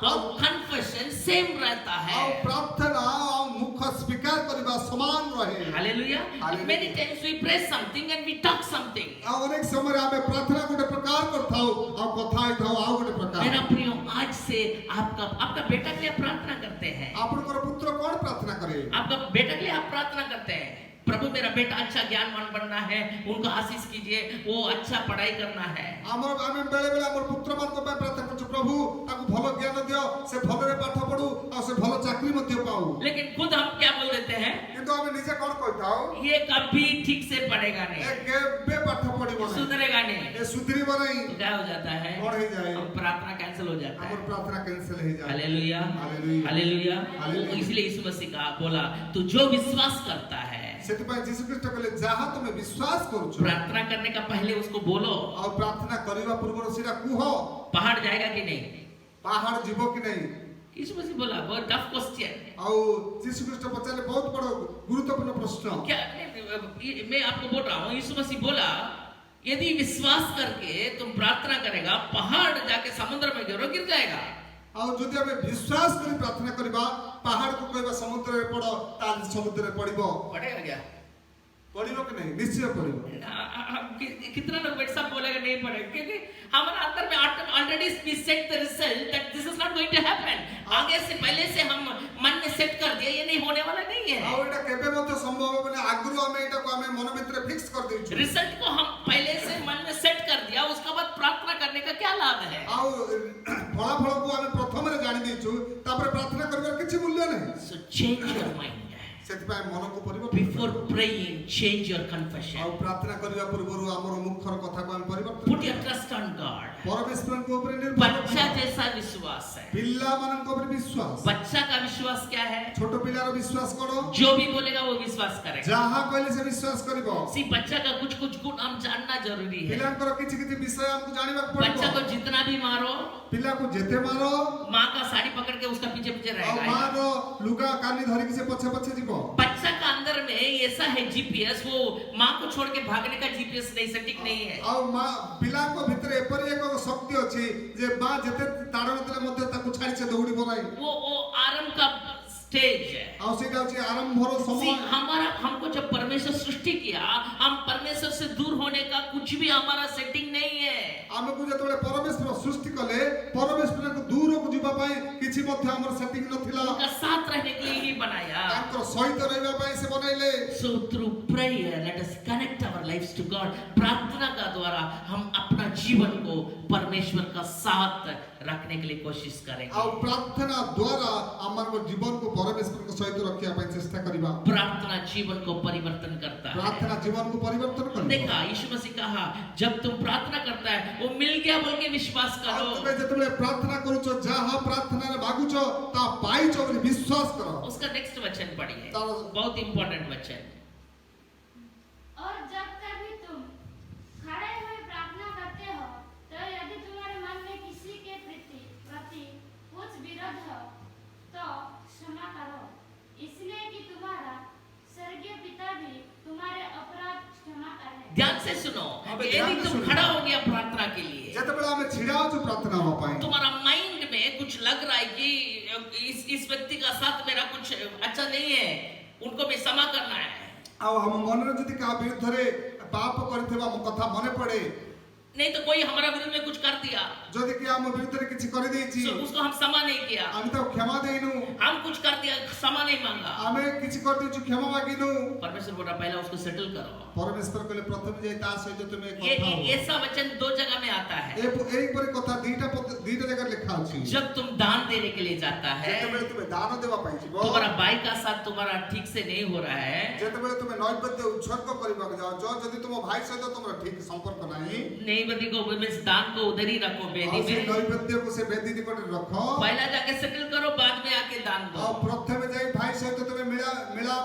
और कन्फेशन सेम रहता ଆଉ है। ପ୍ରାର୍ଥନା ଆଉ ମୁଖ ସ୍ୱୀକାର କରିବା ସମାନ ରହେ। Hallelujah. Hallelujah. Many times we pray something and we talk something। ଆଉ ଅନେକ ସମୟରେ ଆମେ ପ୍ରାର୍ଥନା ଗୋଟେ ପ୍ରକାର କରିଥାଉ ଆଉ କଥା ହେଇଥାଉ ଆଉ ଗୋଟେ ପ୍ରକାର। मेरा प्रिय, आज से आपका बेटा के लिए प्रार्थना करते हैं, ଆପଣଙ୍କର ପୁତ୍ର କଣ ପ୍ରାର୍ଥନା କରେ? आपका बेटा के लिए आप प्रार्थना करते हैं, प्रभु मेरा बेटा अच्छा ज्ञानवान बनना है, उनको आशीष कीजिए, वो अच्छा पढ़ाई करना है। ଆମେ ବେଳେ ବେଳେ ଆମର ପୁତ୍ରମାନଙ୍କ ପାଇଁ ପ୍ରାର୍ଥନା କରୁଛୁ, ପ୍ରଭୁ ତାକୁ ଭଲ ଜ୍ଞାନ ଦିଅ, ସେ ଭଲରେ ପାଠ ପଢୁ ଆଉ ସେ ଭଲ ଚାକିରି ମଧ୍ୟ ପାଉ। लेकिन खुद हम क्या बोल देते हैं, କିନ୍ତୁ ଆମେ ନିଜେ କଣ କହିଥାଉ? ये कभी ठीक से पढ़ेगा ଏ नहीं, କେବେ ପାଠ ପଢିବ ନାହିଁ, सुधरेगा नहीं। ଏ ସୁଧରିବ ନାହିଁ। तो क्या हो जाता है, କଣ ହେଇଯାଏ? हम प्रार्थना कैंसिल हो जाता ଆମର है। ପ୍ରାର୍ଥନା କ୍ୟାନ୍ସେଲ ହେଇଯାଏ। Hallelujah, hallelujah. हालेलुया। हालेलुया। इसलिए यीशु मसीह का बोला, तू जो विश्वास करता है, ସେଥିପାଇଁ ଯୀଶୁ ଖ୍ରୀଷ୍ଟ କହିଲେ ଯାହା ତମେ ବିଶ୍ୱାସ କରୁଛ प्रार्थना करने का पहले उसको बोलो। ଆଉ ପ୍ରାର୍ଥନା କରିବା ପୂର୍ବରୁ ସେଇଟା କୁହ। पहाड़ जाएगा कि नहीं? ପାହାଡ଼ ଯିବ କି ନାହିଁ? यीशु मसीह बोला, बहुत टफ क्वेश्चन। ଆଉ ଯୀଶୁ ଖ୍ରୀଷ୍ଟ ପଚାରିଲେ ବହୁତ ବଡ଼ ଗୁରୁତ୍ୱପୂର୍ଣ୍ଣ ପ୍ରଶ୍ନ। क्या मैं आपको बोल रहा हूँ, यीशु मसीह बोला, यदि विश्वास करके तुम प्रार्थना करेगा, पहाड़ जाके समुद्र में गिर जाएगा। ଆଉ ଯଦି ଆମେ ବିଶ୍ୱାସ କରି ପ୍ରାର୍ଥନା କରିବା, ପାହାଡ଼କୁ କହିବା ସମୁଦ୍ରରେ ପଡ, ତାହେଲେ ସମୁଦ୍ରରେ ପଡିବ। पड़ेगा क्या? ପଡିବ କି ନାହିଁ? ନିଶ୍ଚୟ ପଡିବ। कितना लोग बेटा सब बोलेगा नहीं पड़ेगा, क्योंकि हमारे अंदर में already we set the result that this is not going to happen. आगे से पहले से हम मन में सेट कर दिया, ये नहीं होने वाला नहीं है। ଆଉ ଏଇଟା କେବେ ମଧ୍ୟ ସମ୍ଭବ ହେବନି, ଆଗରୁ ଆମେ ଏଇଟାକୁ ଆମେ ମନ ଭିତରେ ଫିକ୍ସ କରିଦେଇଛୁ। रिजल्ट को हम पहले से मन में सेट कर दिया, उसके बाद प्रार्थना करने का क्या लाभ है? ଆଉ ଫଳାଫଳକୁ ଆମେ ପ୍ରଥମରେ ଜାଣି ଦେଇଛୁ, ତାପରେ ପ୍ରାର୍ଥନା କରିବାର କିଛି ମୂଲ୍ୟ ନାହିଁ। So change your mind. ସେଥିପାଇଁ ମନକୁ ପରିବର୍ତ୍ତନ Before praying, change your ଆଉ confession. ପ୍ରାର୍ଥନା କରିବା ପୂର୍ବରୁ ଆମର ମୁଖର କଥାକୁ ଆମେ ପରିବର୍ତ୍ତନ Put your trust on God. ପରମେଶ୍ୱରଙ୍କ ଉପରେ ନିର୍ଭର बच्चा କରିବା। जैसा विश्वास है। ପିଲାମାନଙ୍କ ଉପରେ ବିଶ୍ୱାସ। बच्चा का विश्वास क्या है? ଛୋଟ ପିଲାର ବିଶ୍ୱାସ କଣ? जो भी बोलेगा वो विश्वास करेगा। ଯାହା କହିଲେ ସେ ବିଶ୍ୱାସ କରିବ। सी बच्चा का कुछ कुछ गुण हम जानना जरूरी है। ପିଲାଙ୍କର କିଛି କିଛି ବିଷୟ ଆମକୁ ଜାଣିବାକୁ बच्चा को ପଡିବ। जितना भी मारो, ପିଲାକୁ ଯେତେ ମାର माँ का साड़ी पकड़ के उसका पीछे पीछे ଆଉ रहेगा। ମାର ଲୁଗା କାନି ଧରିକି ସେ ପଛେ ପଛେ ଯିବ। बच्चा का अंदर में ऐसा है जीपीएस, वो माँ को छोड़ के भागने का जीपीएस नहीं, सेटिंग नहीं है। ଆଉ ମା ପିଲାଙ୍କ ଭିତରେ ଏପରି ଏକ ଶକ୍ତି ଅଛି ଯେ ମା ଯେତେ ତାଡ଼ନ ଦେଲେ ମଧ୍ୟ ତାକୁ ଛାଡି ସେ ଦୌଡ଼ିବ ନାହିଁ। वो आरंभ का स्टेज है। ଆଉ ସେଇଟା ହଉଛି ଆରମ୍ଭର See, ସମୟ। हमको जब परमेश्वर सृष्टि किया, हम परमेश्वर से दूर होने का कुछ भी हमारा सेटिंग नहीं है। ଆମକୁ ଯେତେବେଳେ ପରମେଶ୍ୱର ସୃଷ୍ଟି କଲେ ପରମେଶ୍ୱରଙ୍କୁ ଦୂରକୁ ଯିବା ପାଇଁ କିଛି ମଧ୍ୟ ଆମର ସେଟିଂ ନଥିଲା। उनका साथ रहने के लिए ही बनाया। ତାଙ୍କର ସହିତ ରହିବା ପାଇଁ ସେ ବନେଇଲେ। So through prayer, let us connect our lives to God. प्रार्थना का द्वारा हम अपना जीवन को परमेश्वर का साथ रखने के लिए कोशिश करेंगे। ଆଉ ପ୍ରାର୍ଥନା ଦ୍ୱାରା ଆମର ଜୀବନକୁ ପରମେଶ୍ୱରଙ୍କ ସହିତ ରଖିବା ପାଇଁ ଚେଷ୍ଟା କରିବା। प्रार्थना जीवन को परिवर्तन करता है। ପ୍ରାର୍ଥନା ଜୀବନକୁ ପରିବର୍ତ୍ତନ କରିବ। देखा, यीशु मसीह कहा, जब तुम प्रार्थना करता है, वो मिल गया बोल के विश्वास ଆଉ करो। ତୁମେ ଯେତେବେଳେ ପ୍ରାର୍ଥନା କରୁଛ ଯାହା ପ୍ରାର୍ଥନାରେ ମାଗୁଛ ତା ପାଇଛ ବୋଲି ବିଶ୍ୱାସ କର। उसका नेक्स्ट वचन पढ़िए, तारो- बहुत इंपॉर्टेंट वचन। और जब कभी तुम खड़े हुए प्रार्थना करते हो तो यदि तुम्हारे मन में किसी के प्रति कुछ विरोध हो तो क्षमा करो, इसलिए कि तुम्हारा स्वर्गीय पिता भी तुम्हारे अपराध क्षमा करे। ध्यान से सुनो, अबे यदि ध्यान से तुम सुनो। खड़ा हो गया प्रार्थना के लिए, ଯେତେବେଳେ ଆମେ ଛିଡ଼ା ହଉଛୁ ପ୍ରାର୍ଥନା ହେବା ପାଇଁ तुम्हारा माइंड में कुछ लग रहा है कि इस व्यक्ति का साथ मेरा कुछ अच्छा नहीं है, उनको भी क्षमा करना है। ଆଉ ଆମ ମନରେ ଯଦି କାହା ବିରୁଦ୍ଧରେ ପାପ କରିଥିବା ଆମ କଥା ମନେ ପଡେ नहीं तो कोई हमारा विरुद्ध में कुछ कर दिया, ଯଦି କି ଆମ ବିରୁଦ୍ଧରେ କିଛି କରିଦେଇଛି तो उसको हम क्षमा नहीं किया। ଆମେ ତାକୁ କ୍ଷମା ଦେଇନୁ हम कुछ कर दिया, क्षमा नहीं मांगा। ଆମେ କିଛି କରିଦେଇଛୁ କ୍ଷମା ମାଗିନୁ। परमेश्वर बोला पहला उसको सेटल करो। ପରମେଶ୍ୱର କହିଲେ ପ୍ରଥମେ ଯାଇ ତା ସହିତ ତୁମେ ये କଥା ହୁଅ। ऐसा वचन दो जगह में आता है। ଏହିପରି କଥା ଦିଟା ଜାଗାରେ ଲେଖା ଅଛି। जब तुम दान देने के लिए जाता है, ଯେତେବେଳେ ତୁମେ ଦାନ ଦେବା ପାଇଁ ଯିବ तुम्हारा भाई का साथ तुम्हारा ठीक से नहीं हो रहा है, ଯେତେବେଳେ ତୁମେ ନୈବେଦ୍ୟ ଉତ୍ସର୍ଗ କରିବାକୁ ଯାଉଛ ଯଦି ତୁମ ଭାଇ ସହିତ ତୁମର ଠିକ ସମ୍ପର୍କ ନାହିଁ नहीं बदी को मीन्स दान को उधर ही रखो ଆଉ बेदी ସେ में। ନୈବେଦ୍ୟକୁ ସେ ବେଦି ନିକଟରେ ରଖ। पहला जाके सेटल करो, बाद में आके दान दो। ଆଉ ପ୍ରଥମେ ଯାଇ ଭାଇ ସହିତ ତୁମେ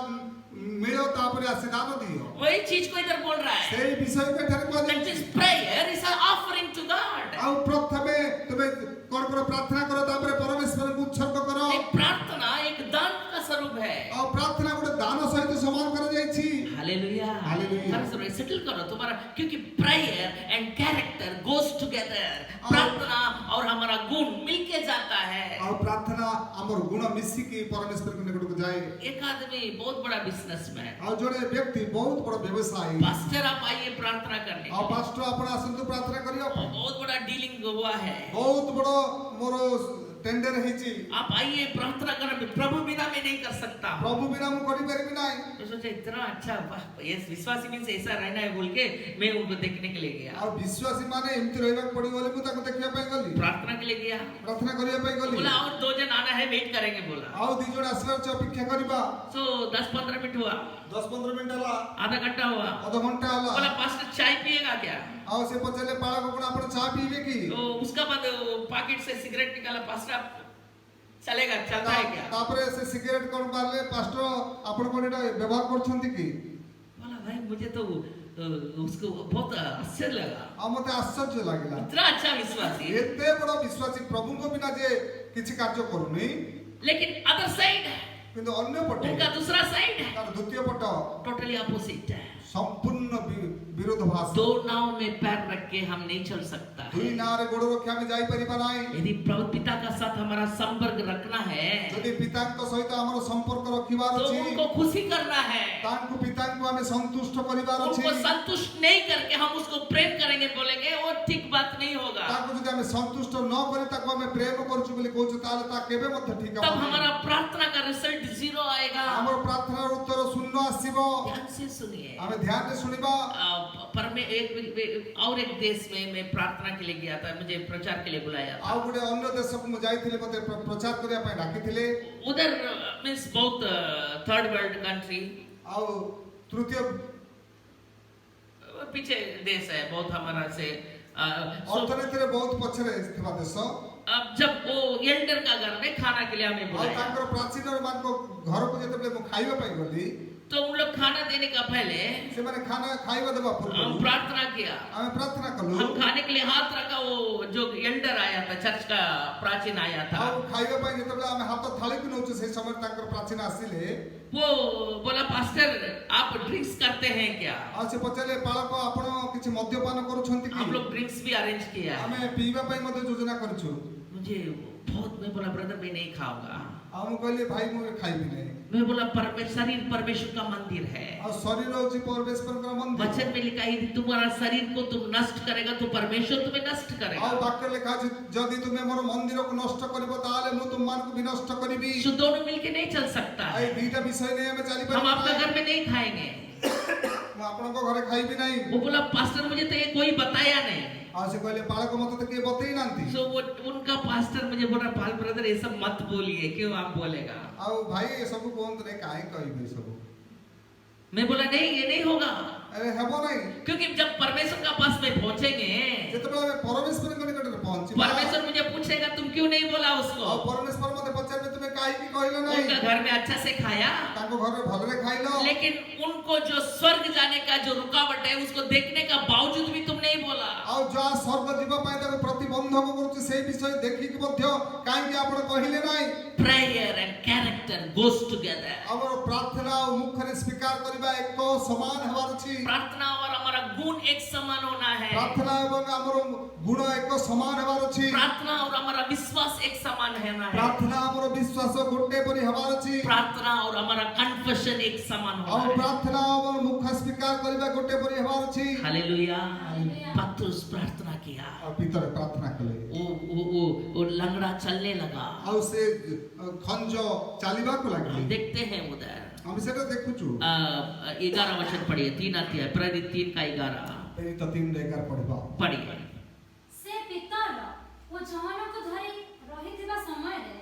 ମିଳ ତାପରେ ଆସି ଦାନ ଦିଅ। वही चीज को इधर बोल रहा है। ସେଇ ବିଷୟ ଏଠାରେ That କୁହାଯାଇଛି। is prayer is an offering to God. ଆଉ ପ୍ରଥମେ ତୁମେ କଣ କର ପ୍ରାର୍ଥନା କର ତାପରେ ପରମେଶ୍ୱରଙ୍କୁ ଉତ୍ସର୍ଗ କର। एक प्रार्थना एक दान का स्वरूप है। ଆଉ ପ୍ରାର୍ଥନା ଗୋଟେ ଦାନ ସହିତ ସମାନ କରାଯାଇଛି। हालेलुया। हालेलुया। सेटल करो तुम्हारा, क्योंकि prayer and character goes together. प्रार्थना और हमारा गुण मिलके जाता है। ଆଉ ପ୍ରାର୍ଥନା ଆମର ଗୁଣ ମିଶିକି ପରମେଶ୍ୱରଙ୍କ ନିକଟକୁ ଯାଏ। एक आदमी बहुत बड़ा बिजनेसमैन, ଆଉ ଜଣେ ବ୍ୟକ୍ତି ବହୁତ ବଡ଼ ବ୍ୟବସାୟୀ। पास्टर आप आइए प्रार्थना करने। ଆଉ ପାଷ୍ଟର ଆପଣ ଆସନ୍ତୁ ପ୍ରାର୍ଥନା କରିବା ପାଇଁ। बहुत बड़ा डीलिंग हुआ है, ବହୁତ ବଡ଼ ମୋର ଟେଣ୍ଡର ହେଇଛି। आप आइए प्रार्थना करने। प्रभु बिना मैं नहीं कर सकता। ପ୍ରଭୁ ବିନା ମୁଁ କରିପାରିବି ନାହିଁ। तो सोचा इतना अच्छा, वाह, ये विश्वासी मीन्स ऐसा रहना है बोल के मैं उनको देखने के लिए गया। ଆଉ ବିଶ୍ୱାସୀ ମାନେ ଏମିତି ରହିବାକୁ ପଡିବ ବୋଲି ମୁଁ ତାକୁ ଦେଖିବା ପାଇଁ ଗଲି। प्रार्थना के लिए गया, ପ୍ରାର୍ଥନା କରିବା ପାଇଁ ଗଲି। बोला और 2 जन आना है, वेट करेंगे बोला। ଆଉ ଦି ଜଣ ଆସିବାର ଅଛି ଅପେକ୍ଷା କରିବା। सो 10-15 मिनट हुआ, 10-15 ମିନିଟ ହେଲା, आधा घंटा हुआ। ଅଧଘଣ୍ଟା बोला ହେଲା। पास्टर चाय पिएगा क्या? ଆଉ ସେ ପଚାରିଲେ ପାଳକ କଣ ଆପଣ ଚା ପିଇବେ କି? तो उसका बाद पॉकेट से सिगरेट निकाला, पास्टर आप चलेगा, चलता है क्या? ତାପରେ ସେ ସିଗାରେଟ କଣ ବାହାରିଲେ ପାଷ୍ଟର ଆପଣ କଣ ଏଟା ବ୍ୟବହାର କରୁଛନ୍ତି କି? बोला भाई मुझे तो उसको बहुत आश्चर्य लगा, ଆଉ ମତେ ଆଶ୍ଚର୍ଯ୍ୟ ଲାଗିଲା। इतना अच्छा विश्वासी। ଏତେ ବଡ଼ ବିଶ୍ୱାସୀ ପ୍ରଭୁଙ୍କ ବିନା ଯେ କିଛି କାର୍ଯ୍ୟ କରୁନି। लेकिन अदर साइड, କିନ୍ତୁ ଅନ୍ୟ ପଟେ उनका दूसरा साइड ତାର ଦ୍ୱିତୀୟ ପଟ टोटली अपोजिट है। ସମ୍ପୂର୍ଣ୍ଣ ବିରୋଧାଭାସ। 2 नाव में पैर रख के हम नहीं चल सकता ଦୁଇ है। ନାଁରେ ଗୋଡ଼ ରଖି ଆମେ ଯାଇପାରିବା ନାହିଁ। यदि प्रभु पिता का साथ हमारा संपर्क रखना है, ଯଦି ପିତାଙ୍କ ସହିତ ଆମର ସମ୍ପର୍କ ରଖିବାର तो ଅଛି उनको खुशी करना है। ତାଙ୍କୁ ପିତାଙ୍କୁ ଆମେ ସନ୍ତୁଷ୍ଟ କରିବାର ଅଛି। उनको संतुष्ट नहीं करके हम उसको प्रेम करेंगे बोलेंगे, वो ठीक बात नहीं होगा। ତାଙ୍କୁ ଯଦି ଆମେ ସନ୍ତୁଷ୍ଟ ନ କରି ତାକୁ ଆମେ ପ୍ରେମ କରୁଛୁ ବୋଲି କହୁଛୁ ତାହେଲେ ତା କେବେ ମଧ୍ୟ ଠିକ तब ହବ हमारा प्रार्थना का रिजल्ट 0 आएगा। ଆମର ପ୍ରାର୍ଥନାର ଉତ୍ତର ଶୂନ୍ୟ ଆସିବ। ध्यान से सुनिए। ଆମେ ଧ୍ୟାନରେ ଶୁଣିବା। पर मैं और एक देश में मैं प्रार्थना के लिए गया था, मुझे प्रचार के लिए बुलाया था। ଆଉ ଗୋଟେ ଅନ୍ୟ ଦେଶକୁ ମୁଁ ଯାଇଥିଲି, ମତେ ପ୍ରଚାର କରିବା ପାଇଁ ଡାକିଥିଲେ। उधर मीन्स बहुत थर्ड वर्ल्ड कंट्री, ଆଉ ତୃତୀୟ पीछे देश है बहुत हमारा से। so, ଅର୍ଥନୀତିରେ ବହୁତ ପଛରେ ଥିବା ଦେଶ। अब जब वो एल्डर का घर में खाना के लिए हमें ଆଉ बुलाया, ତାଙ୍କର ପ୍ରାଚୀନ ମାନଙ୍କ ଘରକୁ ଯେତେବେଳେ ମୁଁ ଖାଇବା ପାଇଁ ଗଲି, तो उन लोग खाना देने का पहले ସେମାନେ ଖାଇବା ଦେବା हम ପୂର୍ବରୁ प्रार्थना किया। ଆମେ ପ୍ରାର୍ଥନା କଲୁ। हम खाने के लिए हाथ रखा, वो जो एल्डर आया था, चर्च का प्राचीन आया था, ଆଉ ଖାଇବା ପାଇଁ ଯେତେବେଳେ ଆମେ ହାତ ଥାଳିକୁ ନେଉଛୁ ସେଇ ସମୟରେ ତାଙ୍କର ପ୍ରାଚୀନ ଆସିଲେ, वो बोला पास्टर आप ड्रिंक्स करते हैं क्या? ଆଉ ସେ ପଚାରିଲେ ପାଳକ ଆପଣ କିଛି ମଦ୍ୟପାନ କରୁଛନ୍ତି କି? हम लोग ड्रिंक्स भी अरेंज किया है। ଆମେ ପିଇବା ପାଇଁ ମଧ୍ୟ ଯୋଜନା କରିଛୁ। मुझे बहुत, मैं बोला ब्रदर मैं नहीं खाऊंगा। ଆଉ ମୁଁ କହିଲି ଭାଇ ମୁଁ ଖାଇବି ନାହିଁ। मैं बोला शरीर परमेश्वर का मंदिर है। ଆଉ ଶରୀର ହେଉଛି ପରମେଶ୍ୱରଙ୍କର ମନ୍ଦିର। वचन में लिखा है यदि तुम्हारा शरीर को तुम नष्ट करेगा तो परमेश्वर तुम्हें नष्ट ଆଉ करेगा। ବାକ୍ୟରେ ଲେଖା ଅଛି ଯଦି ତୁମେ ମୋର ମନ୍ଦିରକୁ ନଷ୍ଟ କରିବ ତାହେଲେ ମୁଁ ତୁମମାନଙ୍କୁ ବି ନଷ୍ଟ କରିବି। सो दोनों मिलके नहीं चल सकता ଆଉ है। ଏଇ ଦିଟା ବିଷୟ ନେଇ ଆମେ हम ଚାଲିପାରିବା आपका ନାହିଁ। घर में नहीं खाएंगे। ମୁଁ ଆପଣଙ୍କ ଘରେ ଖାଇବି ନାହିଁ। वो बोला पास्टर मुझे तो ये कोई बताया नहीं। ଆଉ ସେ କହିଲେ ପାଳକ ମତେ ତ କିଏ ବତେଇ ନାହାନ୍ତି। सो वो उनका पास्टर मुझे बोला पाल ब्रदर ये सब मत बोलिए, क्यों आप बोलेगा? ଆଉ ଭାଇ ଏ ସବୁ କୁହନ୍ତୁ ନାହିଁ, କାହିଁ କହିବି ଏ ସବୁ? मैं बोला नहीं ये नहीं होगा, ଆରେ ହେବ ନାହିଁ। क्योंकि जब परमेश्वर का पास में पहुंचेंगे, ଯେତେବେଳେ ଆମେ ପରମେଶ୍ୱରଙ୍କ ନିକଟରେ ପହଞ୍ଚିବା, परमेश्वर मुझे पूछेगा तुम क्यों नहीं बोला उसको? ଆଉ ପରମେଶ୍ୱର ମତେ ପଚାରିବେ ତୁମେ କାହିଁକି କହିଲ ନାହିଁ? उनका घर में अच्छा से खाया, ତାଙ୍କ ଘରେ ଭଲରେ ଖାଇଲ, लेकिन उनको जो स्वर्ग जाने का जो रुकावट है उसको देखने का बावजूद भी तुम नहीं बोला। ଆଉ ଯାହା ସ୍ୱର୍ଗ ଯିବା ପାଇଁ ତାକୁ ପ୍ରତିବନ୍ଧକ କରୁଛି ସେଇ ବିଷୟ ଦେଖିକି ମଧ୍ୟ କାହିଁକି ଆପଣ କହିଲେ ନାହିଁ? Prayer and character goes together. ଆମର ପ୍ରାର୍ଥନା ଆଉ ମୁଖରେ ସ୍ୱୀକାର କରିବା ଏକ ସମାନ ହେବାର ଅଛି। प्रार्थना और हमारा गुण एक समान होना है। ପ୍ରାର୍ଥନା ଏବଂ ଆମର ଗୁଣ ଏକ ସମାନ ହେବାର ଅଛି। प्रार्थना और हमारा विश्वास एक समान होना है। ପ୍ରାର୍ଥନା ଆମର ବିଶ୍ୱାସ ଗୋଟେ ପରି ହେବାର ଅଛି। प्रार्थना और हमारा कन्फेशन एक समान ଆଉ होना है। ପ୍ରାର୍ଥନା ଆମର ମୁଖ ସ୍ୱୀକାର କରିବା ଗୋଟେ ପରି ହେବାର ଅଛି। हालेलुया। हालेलुया। पत्रुस प्रार्थना किया, ଆଉ ପିତର ପ୍ରାର୍ଥନା କଲେ, वो लंगड़ा चलने लगा। ଆଉ ସେ ଖଞ୍ଜ ଚାଲିବାକୁ हम ଲାଗିଲେ। देखते हैं उधर ଆମେ ସେଟା ଦେଖୁଛୁ। 11 वचन पढ़िए, 3 अध्याय, प्रेरित 3 का 11 ପ୍ରେରିତ 3:11 ପଢିବା। पढ़िए। ସେ ପିତର ଓ ଯୌବନକୁ ଧରି ରହିଥିବା ସମୟରେ